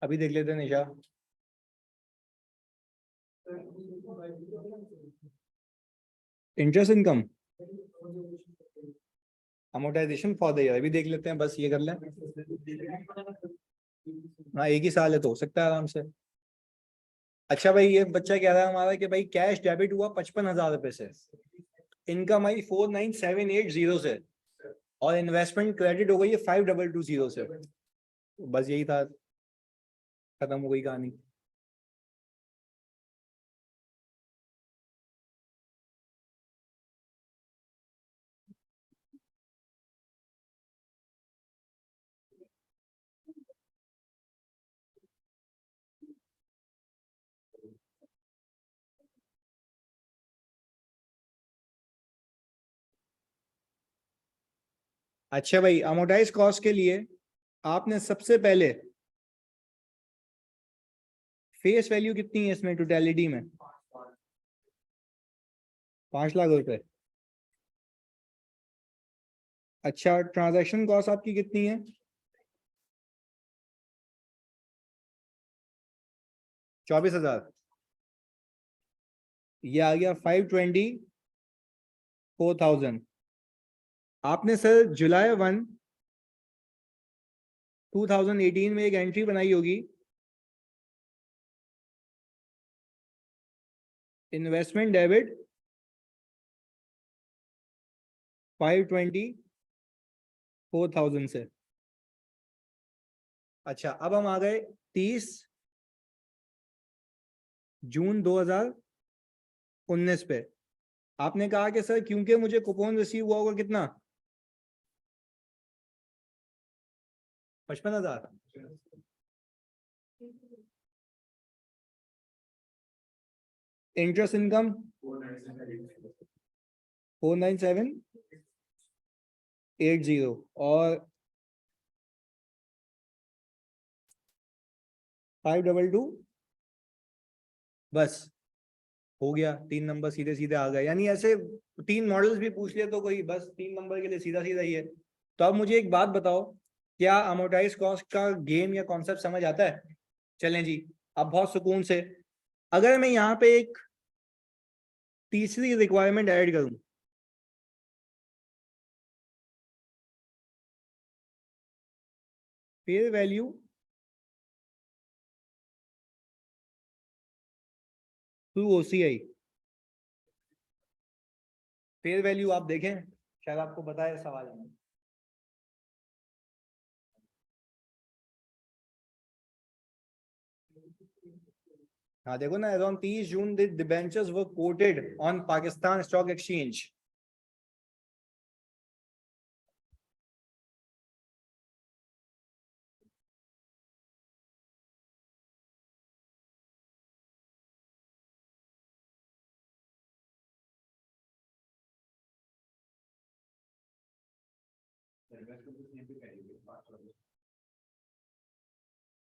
अभी देख लेते हैं Nisha. Interest income amortization for the year, अभी देख लेते हैं, बस ये कर लें। हाँ एक ही साल है तो हो सकता है आराम से। अच्छा भाई, ये बच्चा कह रहा है हमारा कि भाई कैश डेबिट हुआ 55,000 रुपए से, इनकम आई 49,780 से, और इन्वेस्टमेंट क्रेडिट हो गई है 5,220 से। बस यही था, खत्म हो गई कहानी। अच्छा भाई, अमोर्टाइज कॉस्ट के लिए आपने सबसे पहले फेस वैल्यू कितनी है इसमें टोटलिटी में? 5 लाख रुपए। अच्छा, ट्रांजैक्शन कॉस्ट आपकी कितनी है? 24,000। ये आ गया 524,000। आपने सर July 1, 2018 में एक एंट्री बनाई होगी, इन्वेस्टमेंट डेबिट 524,000 से। अच्छा, अब हम आ गए 30 जून 2019 पे। आपने कहा कि सर क्योंकि मुझे कूपन रिसीव हुआ होगा कितना, 55,000। इंटरेस्ट इनकम 49780, और 522, बस हो गया। 3 नंबर सीधे सीधे आ गए, यानी ऐसे 3 मॉडल्स भी पूछ लिए तो कोई बस 3 नंबर के लिए सीधा सीधा ही है। तो अब मुझे एक बात बताओ, क्या अमोर्टाइज कॉस्ट का गेम या कॉन्सेप्ट समझ आता है? चलें जी, अब बहुत सुकून से, अगर मैं यहाँ पे एक तीसरी रिक्वायरमेंट ऐड करूं, fair value through OCI. Fair value आप देखें, शायद आपको बताए सवाल में। हाँ देखो ना, around 30 June the debentures were coated on Pakistan stock exchange.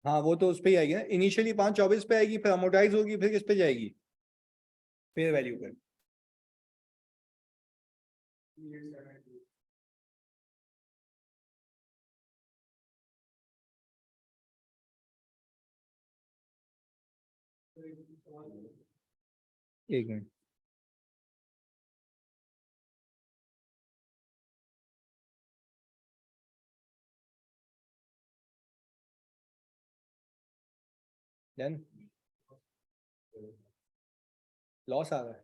हाँ वो तो उस पे ही आएगी ना, इनिशियली 524 पे आएगी, फिर अमोर्टाइज होगी, फिर किस पे जाएगी? फेयर वैल्यू पे। एक मिनट। डन। लॉस आ रहा है।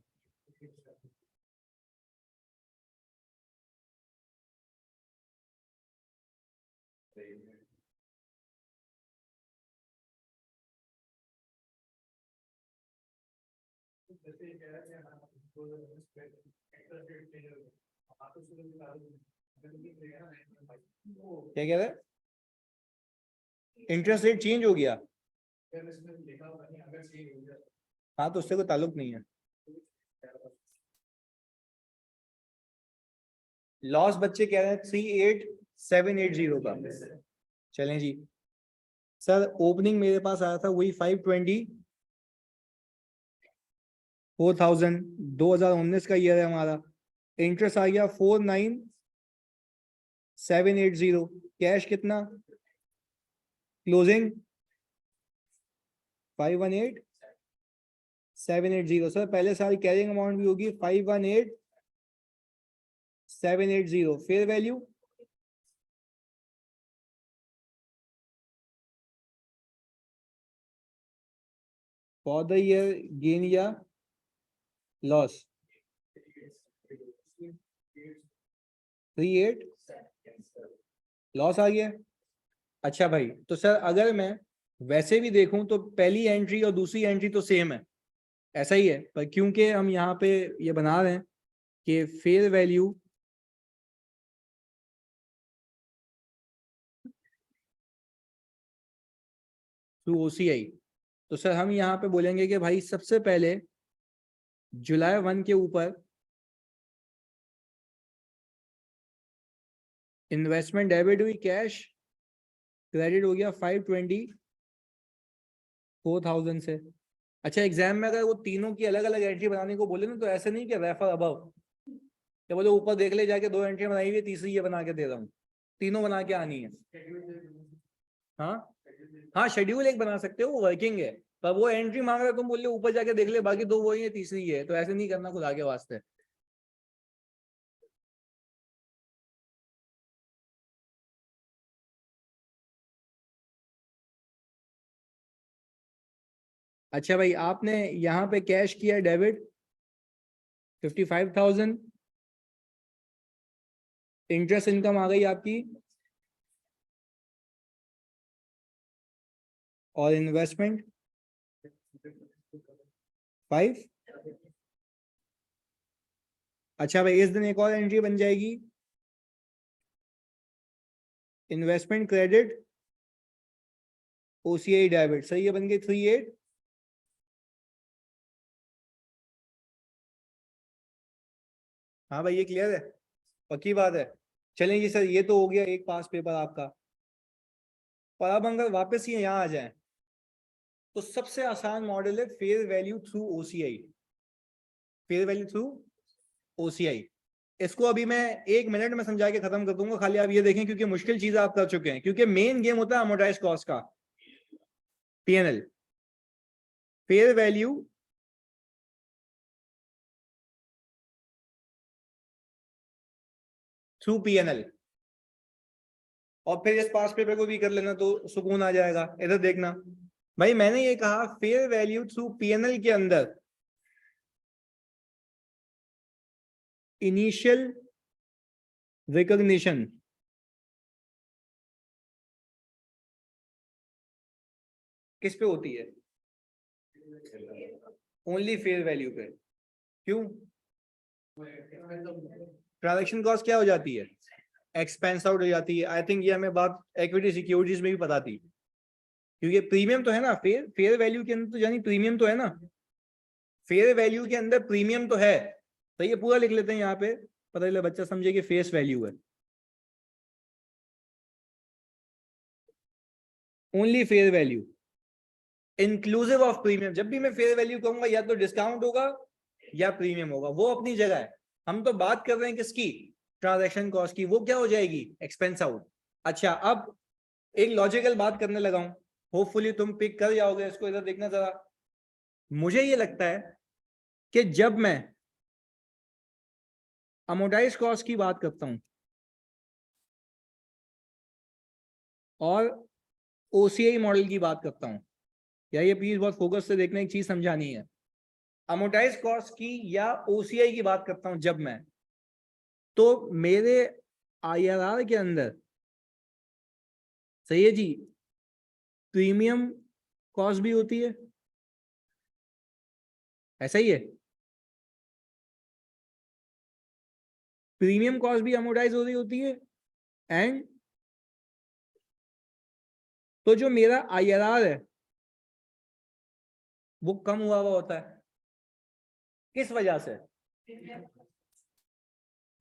क्या कह रहे हैं? इंटरेस्ट रेट चेंज हो गया? हाँ, तो उससे कोई ताल्लुक नहीं है। लॉस बच्चे कह रहे हैं 38780 का। चलें जी सर, ओपनिंग मेरे पास आया था वही 524,000, 2019 का ईयर है हमारा। इंटरेस्ट आ गया 49780। कैश कितना? क्लोजिंग 518,780। सर पहले साल कैरिंग अमाउंट भी होगी 518,780। Fair value for the year gain या लॉस? 38 लॉस आ गया। अच्छा भाई, तो सर अगर मैं वैसे भी देखूं तो पहली एंट्री और दूसरी एंट्री तो सेम है, ऐसा ही है, पर क्योंकि हम यहाँ पे ये बना रहे हैं कि फेयर वैल्यू थ्रू ओसीआई, तो सर हम यहाँ पे बोलेंगे कि भाई सबसे पहले जुलाई 1 के ऊपर इन्वेस्टमेंट डेबिट हुई, कैश क्रेडिट हो गया 524,000 से। अच्छा, एग्जाम में अगर वो तीनों की अलग अलग एंट्री बनाने को बोले ना, तो ऐसे नहीं कि रेफर अबव, क्या बोले ऊपर देख ले जाके 2 एंट्री बनाई हुई, तीसरी ये बना के दे रहा हूँ, तीनों बना के आनी है। हाँ हाँ, शेड्यूल एक बना सकते हो, वो वर्किंग है, पर वो एंट्री मांग रहा है, तुम बोल रहे ऊपर जाके देख ले, बाकी 2 वही है, तीसरी है, तो ऐसे नहीं करना खुदा के वास्ते। अच्छा भाई, आपने यहाँ पे कैश किया डेबिट 55,000, इंटरेस्ट इनकम आ गई आपकी, और इन्वेस्टमेंट 5। अच्छा भाई, इस दिन एक और एंट्री बन जाएगी, इन्वेस्टमेंट क्रेडिट ओसीआई डेबिट, सही है, बन गई 38। हाँ भाई, ये क्लियर है, पक्की बात है। चलें जी सर, ये तो हो गया एक पास पेपर आपका। और अब अगर वापस ये यहाँ आ जाए, तो सबसे आसान मॉडल है fair value through OCI. Fair value through OCI, इसको अभी मैं 1 मिनट में समझा के खत्म कर दूंगा, खाली आप ये देखें, क्योंकि मुश्किल चीज आप कर चुके हैं, क्योंकि मेन गेम होता है अमोर्टाइज कॉस्ट का, PNL. Fair value through PNL, और फिर इस पास पेपर को भी कर लेना तो सुकून आ जाएगा। इधर देखना भाई, मैंने ये कहा फेयर वैल्यू थ्रू पीएनएल के अंदर इनिशियल रिकॉग्निशन किस पे होती है? ओनली फेयर वैल्यू पे। क्यों? ट्रांजैक्शन कॉस्ट क्या हो जाती है? एक्सपेंस आउट हो जाती है। आई थिंक ये हमें बात इक्विटी सिक्योरिटीज में भी पता थी, क्योंकि प्रीमियम तो है ना, फेयर फेयर वैल्यू के अंदर तो यानी प्रीमियम तो है ना, फेयर वैल्यू के अंदर प्रीमियम तो है। तो ये पूरा लिख लेते हैं यहाँ पे, पता चले बच्चा समझे कि फेस वैल्यू है, only fair value inclusive of premium. जब भी मैं फेयर वैल्यू कहूंगा, या तो डिस्काउंट होगा या प्रीमियम होगा, वो अपनी जगह है। हम तो बात कर रहे हैं किसकी? ट्रांजैक्शन कॉस्ट की, वो क्या हो जाएगी? Expense out. अच्छा, अब एक लॉजिकल बात करने लगा हूं, होपफुली तुम पिक कर जाओगे इसको। इधर देखना जरा, मुझे ये लगता है कि जब मैं अमोर्टाइज कॉस्ट की बात करता हूं और ओसीआई मॉडल की बात करता हूं, या ये प्लीज बहुत फोकस से देखना, एक चीज समझानी है। अमोर्टाइज कॉस्ट की या ओसीआई की बात करता हूं जब मैं, तो मेरे आईआरआर के अंदर, सही है जी, प्रीमियम कॉस्ट भी होती है, ऐसा ही है। प्रीमियम कॉस्ट भी अमोर्टाइज हो रही होती है, एंड तो जो मेरा IRR है वो कम हुआ हुआ होता है। किस वजह से?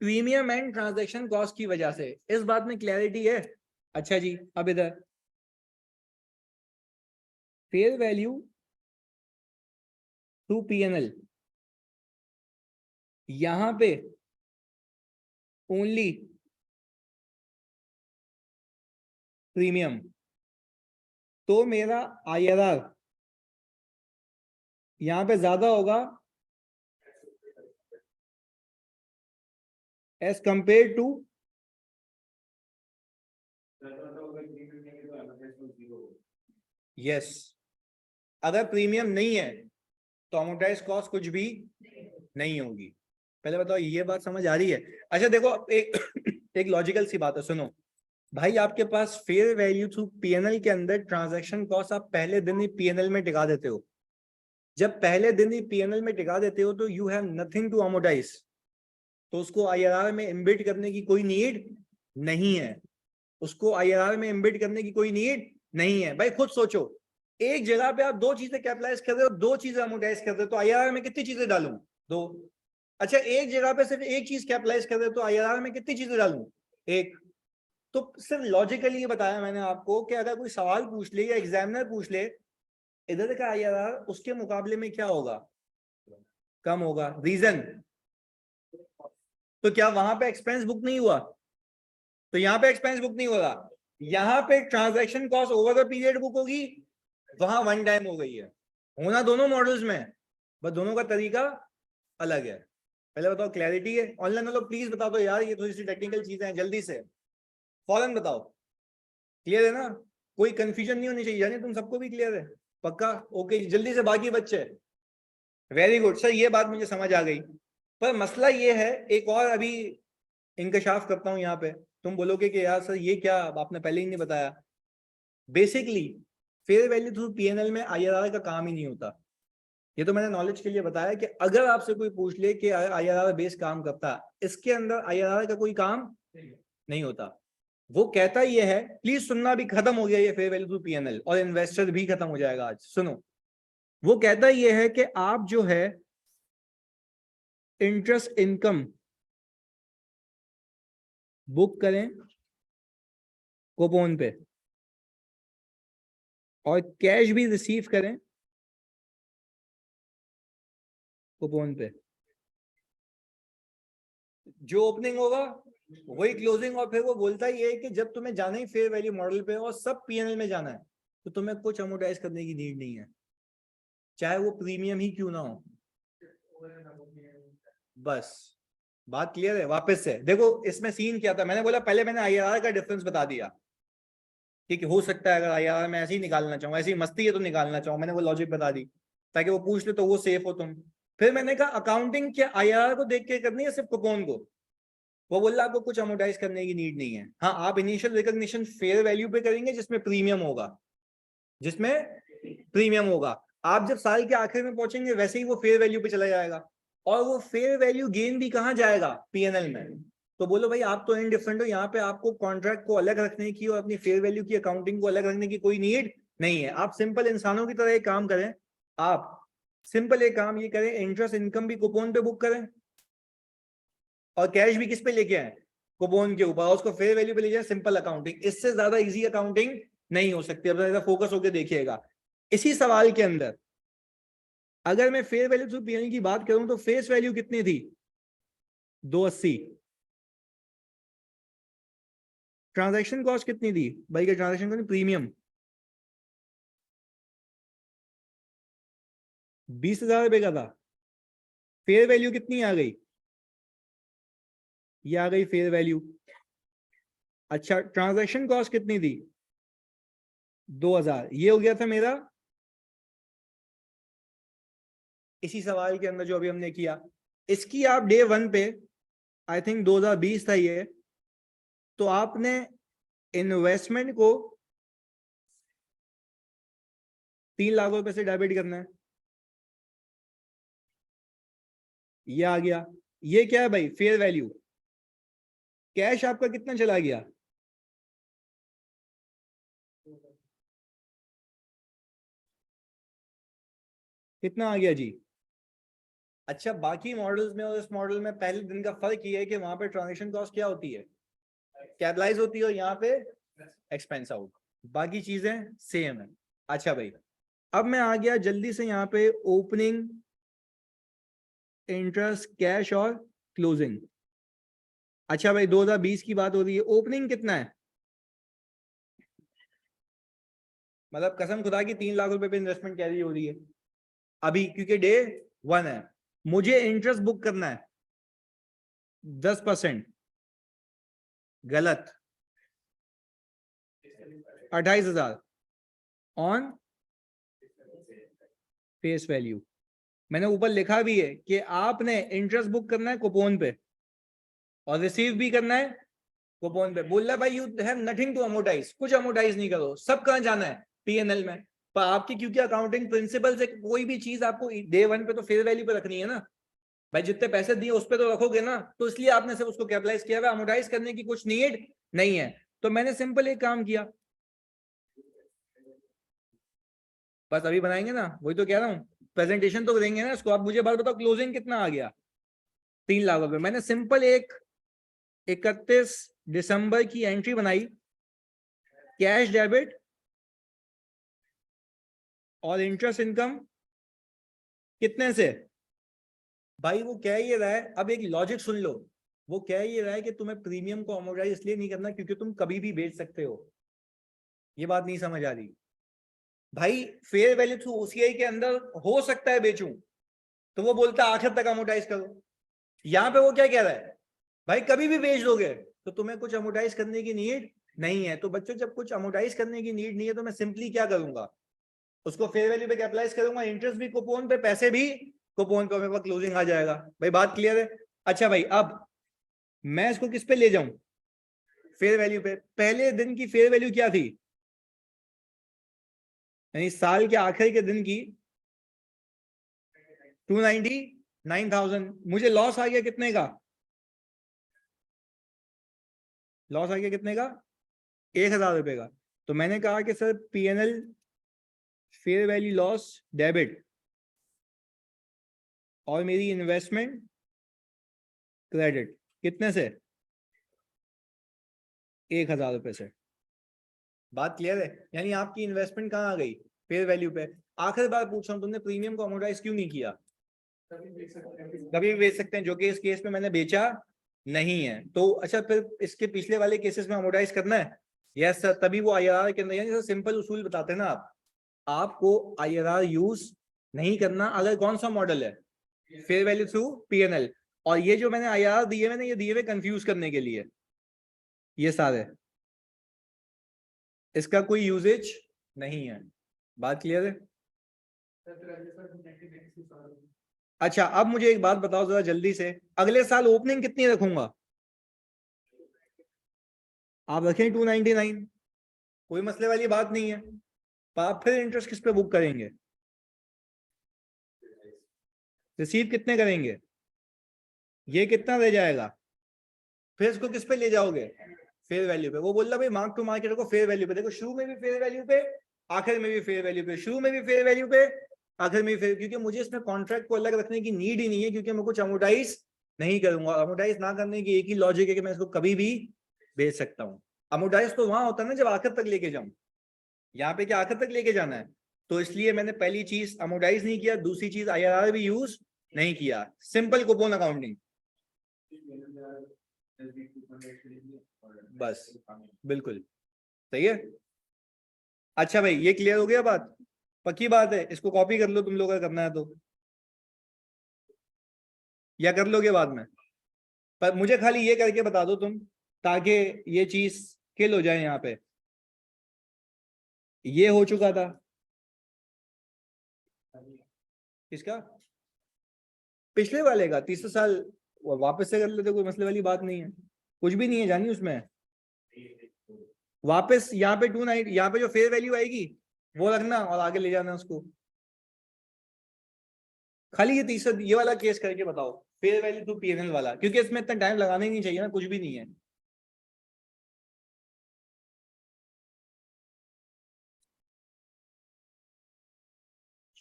प्रीमियम एंड ट्रांजैक्शन कॉस्ट की वजह से। इस बात में क्लैरिटी है? अच्छा जी, अब इधर फेयर वैल्यू टू PNL, यहां पे ओनली प्रीमियम, तो मेरा IRR यहां पे ज्यादा होगा एज कंपेयर टू यस। अगर प्रीमियम नहीं है तो अमोर्टाइज कॉस्ट कुछ भी नहीं होगी। पहले बताओ ये बात समझ आ रही है? अच्छा देखो, एक एक लॉजिकल सी बात है, सुनो भाई, आपके पास फेयर वैल्यू थ्रू PNL के अंदर ट्रांजैक्शन कॉस्ट आप पहले दिन ही PNL में टिका देते हो। जब पहले दिन ही PNL में टिका देते हो तो you have nothing to amortize, तो उसको IRR में एम्बिड करने की कोई नीड नहीं है। उसको IRR में एम्बिड करने की कोई नीड नहीं है। भाई खुद सोचो, एक जगह पे आप दो चीजें कैपिटलाइज कर रहे हो, दो चीजें अमोर्टाइज कर रहे हो, तो IRR में कितनी चीजें डालूं? दो। अच्छा, एक जगह पे सिर्फ एक चीज कैपिटलाइज कर रहे हो, तो IRR में कितनी चीजें डालूं? एक। तो सिर्फ लॉजिकली ये बताया मैंने आपको कि अगर कोई सवाल पूछ ले या एग्जामिनर पूछ ले इधर का IRR उसके मुकाबले में क्या होगा? कम होगा। रीजन? तो क्या वहां पे एक्सपेंस बुक नहीं हुआ? तो यहाँ पे एक्सपेंस बुक नहीं होगा। यहाँ पे transaction cost over the period book होगी, वहां वन टाइम हो गई है। होना दोनों मॉडल्स में, बस दोनों का तरीका अलग है। पहले बताओ क्लैरिटी है? ऑनलाइन वालों प्लीज बता दो यार, ये थोड़ी सी टेक्निकल चीजें हैं, जल्दी से फौरन बताओ। क्लियर है ना? कोई कंफ्यूजन नहीं होनी चाहिए, यानी तुम सबको भी क्लियर है? पक्का? ओके, जल्दी से बाकी बच्चे। वेरी गुड सर, ये बात मुझे समझ आ गई। पर मसला ये है, एक और अभी इंकशाफ करता हूं यहाँ पे। तुम बोलोगे कि यार सर ये क्या आपने पहले ही नहीं बताया। Basically fair value through PNL में IRR का काम ही नहीं होता। ये तो मैंने नॉलेज के लिए बताया कि अगर आपसे कोई पूछ ले कि IRR बेस काम करता, इसके अंदर IRR का कोई काम नहीं होता। वो कहता ये है, प्लीज सुनना, भी खत्म हो गया ये फेयर वैल्यू थ्रू PNL, और इन्वेस्टर भी खत्म हो जाएगा आज, सुनो। वो कहता ये है कि आप जो है इंटरेस्ट इनकम बुक करें कूपन पे, और कैश भी रिसीव करें कूपन पे। जो ओपनिंग होगा वही क्लोजिंग, और फिर वो बोलता ही है कि जब तुम्हें जाना ही फेयर वैल्यू मॉडल पे और सब PNL में जाना है, तो तुम्हें कुछ अमोर्टाइज करने की नीड नहीं है, चाहे वो प्रीमियम ही क्यों ना हो। बस बात क्लियर है? वापस से देखो, इसमें सीन क्या था, मैंने बोला पहले मैंने IRR का डिफरेंस बता दिया। ठीक है, हो सकता है अगर IRR में ऐसे ही निकालना चाहूँ, ऐसी मस्ती है तो निकालना चाहूँ, मैंने वो लॉजिक बता दी ताकि वो पूछ ले तो वो सेफ हो तुम। फिर मैंने कहा अकाउंटिंग क्या IRR को देख के करनी है सिर्फ कूपन को? वो बोल रहा आपको कुछ अमोर्टाइज करने की नीड नहीं है। हाँ, आप इनिशियल रिकॉग्निशन फेयर वैल्यू पे करेंगे जिसमें प्रीमियम होगा, जिसमें प्रीमियम होगा। आप जब साल के आखिर में पहुंचेंगे वैसे ही वो फेयर वैल्यू पे चला जाएगा, और वो फेयर वैल्यू गेन भी कहाँ जाएगा? PNL में। तो बोलो भाई आप तो इनडिफरेंट हो, यहाँ पे आपको कॉन्ट्रैक्ट को अलग रखने की और अपनी फेयर वैल्यू की अकाउंटिंग को अलग रखने की कोई नीड नहीं है। आप सिंपल इंसानों की तरह एक काम करें, आप सिंपल एक काम ये करें, इंटरेस्ट इनकम भी कूपन पे बुक करें और कैश भी किस पे लेके आए? कूपन के ऊपर, उसको फेयर वैल्यू पे ले जाए। सिंपल अकाउंटिंग, इससे ज्यादा इजी अकाउंटिंग नहीं हो सकती। अब जरा फोकस होकर देखिएगा इसी सवाल के अंदर। अगर मैं फेयर वैल्यू थ्रू PNL की बात करूं तो फेस वैल्यू कितनी थी? 280। ट्रांजैक्शन कॉस्ट कितनी थी भाई? का ट्रांजैक्शन कॉस्ट प्रीमियम 20,000 रुपए का था। फेयर वैल्यू कितनी आ गई? ये आ गई फेयर वैल्यू। अच्छा, ट्रांजैक्शन कॉस्ट कितनी थी? 2,000। ये हो गया था मेरा इसी सवाल के अंदर जो अभी हमने किया। इसकी आप डे 1 पे, आई थिंक 2020 था ये, तो आपने इन्वेस्टमेंट को 3 लाख रुपए से डेबिट करना है। ये आ गया। ये क्या है भाई? Fair value. कैश आपका कितना चला गया? कितना आ गया जी? अच्छा, बाकी मॉडल्स में और इस मॉडल में पहले दिन का फर्क ये है कि वहां पे ट्रांजेक्शन कॉस्ट क्या होती है, कैपिटलाइज होती है, और यहाँ पे एक्सपेंस आउट। बाकी चीजें सेम है। अच्छा भाई, अब मैं आ गया जल्दी से यहाँ पे ओपनिंग, इंटरेस्ट, कैश और क्लोजिंग। अच्छा भाई, 2020 की बात हो रही है, ओपनिंग कितना है? मतलब कसम खुदा की 3 लाख रुपए पे इन्वेस्टमेंट कैरी हो रही है अभी, क्योंकि डे 1 है। मुझे इंटरेस्ट बुक करना है 10%, गलत, 28,000 ऑन फेस वैल्यू। मैंने ऊपर लिखा भी है कि आपने इंटरेस्ट बुक करना है कूपन पे और रिसीव भी करना है कूपन पे। बोल रहा है भाई you have nothing to amortize, कुछ अमोटाइज नहीं करो, सब कहां जाना है, पीएनएल में। पर आपकी क्योंकि अकाउंटिंग प्रिंसिपल से कोई भी चीज आपको डे 1 पे तो फेयर वैल्यू पे रखनी है ना भाई, जितने पैसे दिए उस पे तो रखोगे ना, तो इसलिए आपने सिर्फ उसको कैपिटलाइज किया हुआ, अमोटाइज करने की कुछ नीड नहीं है। तो मैंने सिंपल एक काम किया, बस अभी बनाएंगे ना, वही तो कह रहा हूँ, प्रेजेंटेशन तो करेंगे ना इसको। आप मुझे बात बताओ, क्लोजिंग कितना आ गया? 3 लाख रुपए। मैंने सिंपल एक 31 दिसंबर की एंट्री बनाई, कैश डेबिट और इंटरेस्ट इनकम कितने से। भाई वो कह ये रहा है, अब एक लॉजिक सुन लो, वो कह ये रहा है कि तुम्हें प्रीमियम को अमोर्टाइज इसलिए नहीं करना क्योंकि तुम कभी भी बेच सकते हो। ये बात नहीं समझ आ रही भाई। फेयर वैल्यू थ्रू ओसीआई के अंदर हो सकता है बेचूं, तो वो बोलता है आखिर तक अमोर्टाइज करो। यहां पे वो क्या कह रहा है, भाई कभी भी बेच दोगे तो तुम्हें कुछ अमोर्टाइज करने की नीड नहीं है। तो बच्चों, जब कुछ अमोर्टाइज करने की नीड नहीं है तो मैं सिंपली क्या करूंगा, उसको फेयर वैल्यू पे कैपिटलाइज करूंगा, इंटरेस्ट भी कूपन पे, पैसे भी कूपन पे, मेरे पास क्लोजिंग आ जाएगा। भाई बात क्लियर है? अच्छा भाई, अब मैं इसको किस पे ले जाऊं, फेयर वैल्यू पे। पहले दिन की फेयर वैल्यू क्या थी, यानी साल के आखिर के दिन की 299,000। मुझे लॉस आ गया कितने का, लॉस आ गया कितने का, 1,000 रुपए का। तो मैंने कहा कि sir PNL fair value loss debit और मेरी इन्वेस्टमेंट क्रेडिट कितने से, 1,000 रुपए से। बात क्लियर है? यानी आपकी इन्वेस्टमेंट कहाँ आ गई, फेयर वैल्यू पे। आखिर बार पूछ रहा हूँ, तुमने प्रीमियम को अमोर्टाइज क्यों नहीं किया? कभी भी बेच सकते हैं, जो कि इस केस में मैंने बेचा नहीं है। तो अच्छा, फिर इसके पिछले वाले केसेस में अमोर्टाइज करना है? यस सर, तभी वो आईआरआर के अंदर, यानी सर सिंपल उसूल बताते हैं ना आप, आपको आईआरआर यूज नहीं करना अगर कौन सा मॉडल है, फेयर वैल्यू थ्रू पीएनएल। और ये जो मैंने आईआरआर दिए मैंने ये दिए हुए कंफ्यूज करने के लिए, ये सारे, इसका कोई यूजेज नहीं है। बात क्लियर है? अच्छा, अब मुझे एक बात बताओ जरा जल्दी से, अगले साल ओपनिंग कितनी रखूंगा? आप रखें 299, कोई मसले वाली बात नहीं है। पर आप फिर इंटरेस्ट किस पे बुक करेंगे, रिसीव कितने करेंगे, ये कितना रह जाएगा, फिर इसको किस पे ले जाओगे, फेयर वैल्यू पे। वो बोल रहा भाई मार्क टू मार्केट को फेयर वैल्यू पे। देखो, शुरू में भी फेयर वैल्यू पे, आखिर में भी फेयर वैल्यू पे, शुरू में भी फेयर वैल्यू पे, आखिर में भी फेयर। क्योंकि मुझे इसमें कॉन्ट्रैक्ट को अलग रखने की नीड ही नहीं है, क्योंकि मैं कुछ अमोटाइज नहीं करूंगा। अमोटाइज ना करने की एक ही लॉजिक है कि मैं इसको कभी भी बेच सकता हूँ। अमोटाइज तो वहां होता है ना जब आखिर तक लेके जाऊं, यहाँ पे क्या आखिर तक लेके जाना है। तो इसलिए मैंने पहली चीज अमोटाइज नहीं किया, दूसरी चीज आईआरआर भी यूज नहीं किया, सिंपल कूपन अकाउंटिंग बस। बिल्कुल सही है। अच्छा भाई, ये क्लियर हो गया बात, पक्की बात है? इसको कॉपी कर लो तुम लोग अगर करना है तो, या कर लोगे बाद में। पर मुझे खाली ये करके बता दो तुम, ताकि ये चीज किल हो जाए। यहाँ पे ये हो चुका था किसका, पिछले वाले का, तीसरे साल वापस से कर लेते, कोई मसले वाली बात नहीं है, कुछ भी नहीं है जानी उसमें। वापस यहाँ पे 290, यहाँ पे जो फेयर वैल्यू आएगी वो रखना और आगे ले जाना उसको। खाली ये तीसरा ये वाला केस करके बताओ, फेयर वैल्यू टू पीएनएल वाला, क्योंकि इसमें इतना टाइम लगाना ही नहीं चाहिए ना, कुछ भी नहीं है।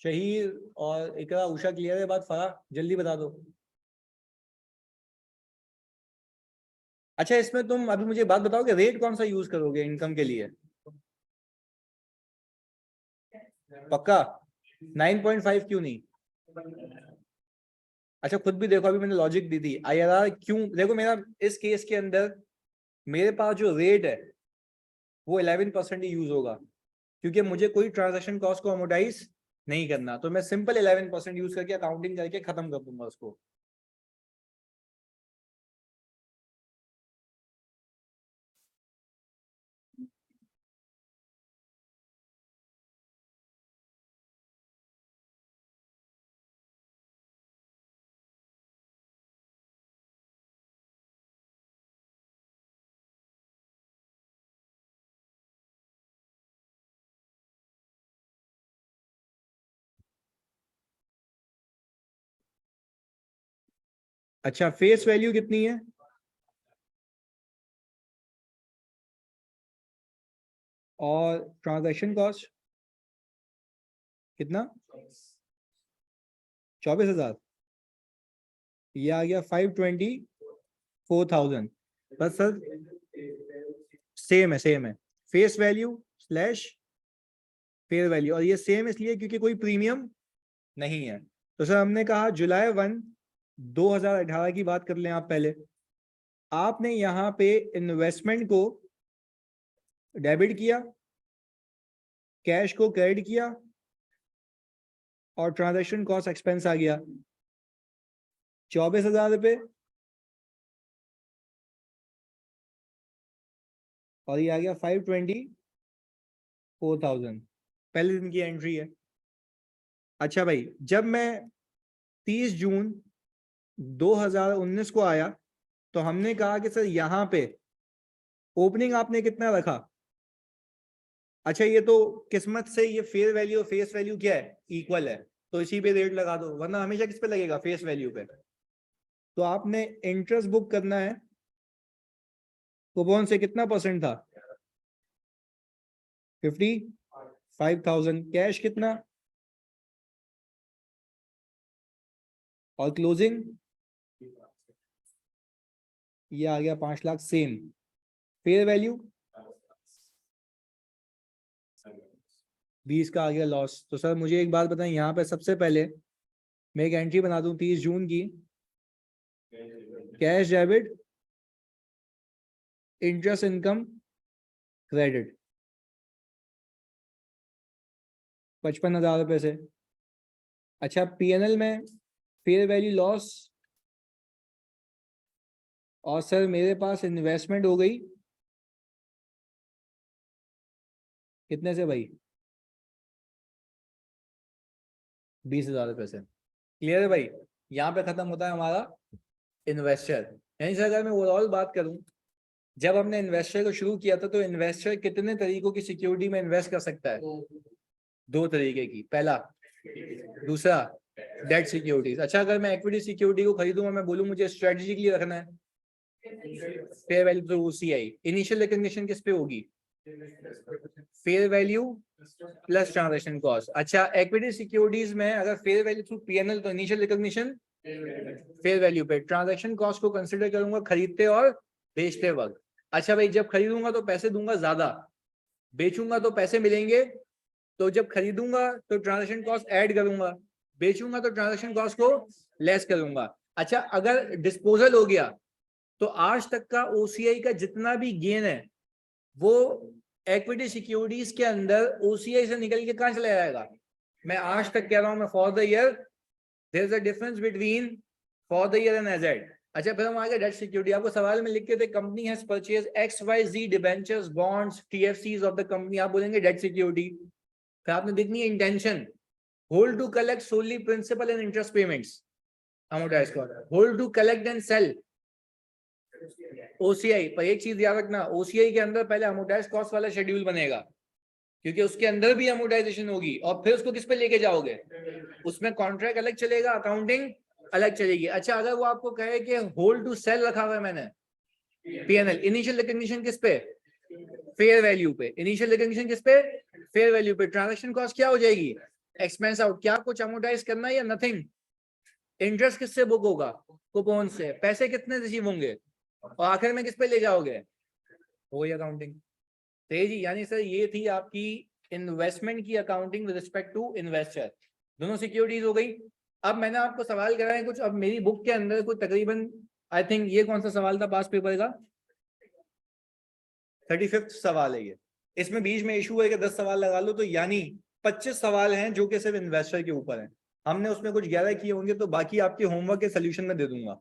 शहीर और इकरा, उषा क्लियर है बात? फरा जल्दी बता दो। अच्छा, इसमें तुम अभी मुझे बात बताओ कि रेट कौन सा यूज करोगे इनकम के लिए? पक्का 9.5 क्यों नहीं? अच्छा खुद भी देखो, अभी मैंने लॉजिक दी थी IRR क्यों। देखो मेरा इस केस के अंदर मेरे पास जो रेट है वो 11% ही यूज होगा, क्योंकि मुझे कोई ट्रांजैक्शन कॉस्ट को अमोर्टाइज नहीं करना, तो मैं सिंपल 11% यूज करके अकाउंटिंग करके खत्म कर दूंगा उसको। अच्छा, फेस वैल्यू कितनी है? और ट्रांजैक्शन कॉस्ट कितना? 24,000। ये आ गया 524,000। बस सर सेम है face value slash fair value, और ये सेम इसलिए क्योंकि कोई प्रीमियम नहीं है। तो सर हमने कहा जुलाई 1 2018 की बात कर लें आप पहले। आपने यहाँ पे इन्वेस्टमेंट को डेबिट किया, कैश को क्रेडिट किया, और ट्रांजैक्शन कॉस्ट एक्सपेंस आ गया 24,000 रुपये, और ये आ गया 524,000 पहले दिन की एंट्री है। अच्छा भाई, जब मैं 30 जून 2019 को आया तो हमने कहा कि सर यहाँ पे ओपनिंग आपने कितना रखा? अच्छा, ये तो किस्मत से ये फेयर वैल्यू और फेस वैल्यू क्या है, इक्वल है, तो इसी पे रेट लगा दो, वरना हमेशा किस पे लगेगा, फेस वैल्यू पे। तो आपने इंटरेस्ट बुक करना है, कूपन से कितना परसेंट था? 55,000। कैश कितना? और क्लोजिंग ये आ गया 5 लाख सेम। फेयर वैल्यू 20 का आ गया लॉस। तो सर मुझे एक बात बताएं, यहाँ पे सबसे पहले मैं एक एंट्री बना दूं 30 जून की, cash debit interest income credit 55,000 रुपये से। अच्छा, PNL में फेयर वैल्यू लॉस, और सर मेरे पास इन्वेस्टमेंट हो गई कितने से भाई? 20,000 रुपये से। क्लियर है भाई? यहाँ पे खत्म होता है हमारा इन्वेस्टर। यानी सर अगर मैं ओवरऑल बात करूं, जब हमने इन्वेस्टर को शुरू किया था तो इन्वेस्टर कितने तरीकों की सिक्योरिटी में इन्वेस्ट कर सकता है? 2 तरीके की, पहला, दूसरा डेट सिक्योरिटीज। अच्छा, अगर मैं इक्विटी सिक्योरिटी को खरीदूंगा, मैं बोलूं मुझे स्ट्रेटेजिकली रखना है, fair value through OCI, initial recognition किस पे होगी? Fair value plus transaction cost. अच्छा, इक्विटी सिक्योरिटीज में अगर फेयर वैल्यू थ्रू PNL तो इनिशियल रिकॉग्निशन फेयर वैल्यू पे, ट्रांजैक्शन कॉस्ट को कंसीडर करूंगा खरीदते और बेचते वक्त। अच्छा भाई, जब खरीदूंगा तो पैसे दूंगा ज्यादा, बेचूंगा तो पैसे मिलेंगे, तो जब खरीदूंगा तो ट्रांजैक्शन कॉस्ट ऐड करूंगा, बेचूंगा तो ट्रांजैक्शन कॉस्ट को लेस करूंगा। अच्छा, अगर डिस्पोजल हो गया तो आज तक का OCI का जितना भी गेन है वो इक्विटी सिक्योरिटीज के अंदर OCI से निकल के कहां चला जाएगा? मैं आज तक कह रहा हूं, मैं for the year, there is a difference between for the year and aged. अच्छा, फिर हम आगे डेट सिक्योरिटी, आपको सवाल में लिख के थे company has purchase XYZ debentures bonds TFCs of the company, आप बोलेंगे डेट सिक्योरिटी। फिर आपने देखनी है intention, hold to collect solely principal and interest payments, amortised cost, hold to collect and sell OCI। पर एक चीज याद रखना, OCI के अंदर पहले अमोर्टाइज कॉस्ट वाला शेड्यूल बनेगा, क्योंकि उसके अंदर भी अमोर्टाइजेशन होगी, और फिर उसको किस पे लेके जाओगे? उसमें कॉन्ट्रैक्ट अलग चलेगा, अकाउंटिंग अलग चलेगी। अच्छा, अगर वो आपको कहे कि होल्ड टू सेल रखा हुआ है मैंने, PNL, इनिशियल रिकॉग्निशन किस पे? फेयर वैल्यू पे। इनिशियल रिकॉग्निशन किस पे? फेयर वैल्यू पे। ट्रांजैक्शन कॉस्ट क्या हो जाएगी? एक्सपेंस आउट, क्या कुछ अमोर्टाइज करना है या नथिंग? इंटरेस्ट किससे बुक होगा? कूपन से। पैसे कितने रिसीव होंगे और आखिर में किस पे ले जाओगे? हो गई अकाउंटिंग। सही जी, यानी सर ये थी आपकी इन्वेस्टमेंट की accounting with respect to investor. दोनों सिक्योरिटीज हो गई। अब मैंने आपको सवाल कराए कुछ, अब मेरी बुक के अंदर कुछ तकरीबन आई थिंक ये कौन सा सवाल था पास पेपर का? 35वां सवाल है ये। इसमें बीच में इशू है कि 10 सवाल लगा लो, तो यानी 25 सवाल हैं जो कि सिर्फ इन्वेस्टर के ऊपर हैं। हमने उसमें कुछ 11 किए होंगे, तो बाकी आपके होमवर्क के सोल्यूशन में दे दूंगा।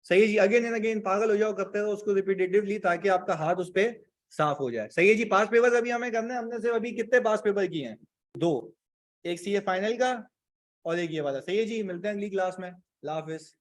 सही है जी, अगेन एंड अगेन पागल हो जाओ करते रहो उसको रिपीटेटिवली, ताकि आपका हाथ उस पर साफ हो जाए। सही है जी, पास पेपर अभी हमें करना है। हमने सिर्फ अभी कितने पास पेपर किए हैं? 2, एक सीए फाइनल का और एक ये वाला। सही है जी, मिलते हैं अगली क्लास में। अल्लाह हाफिज।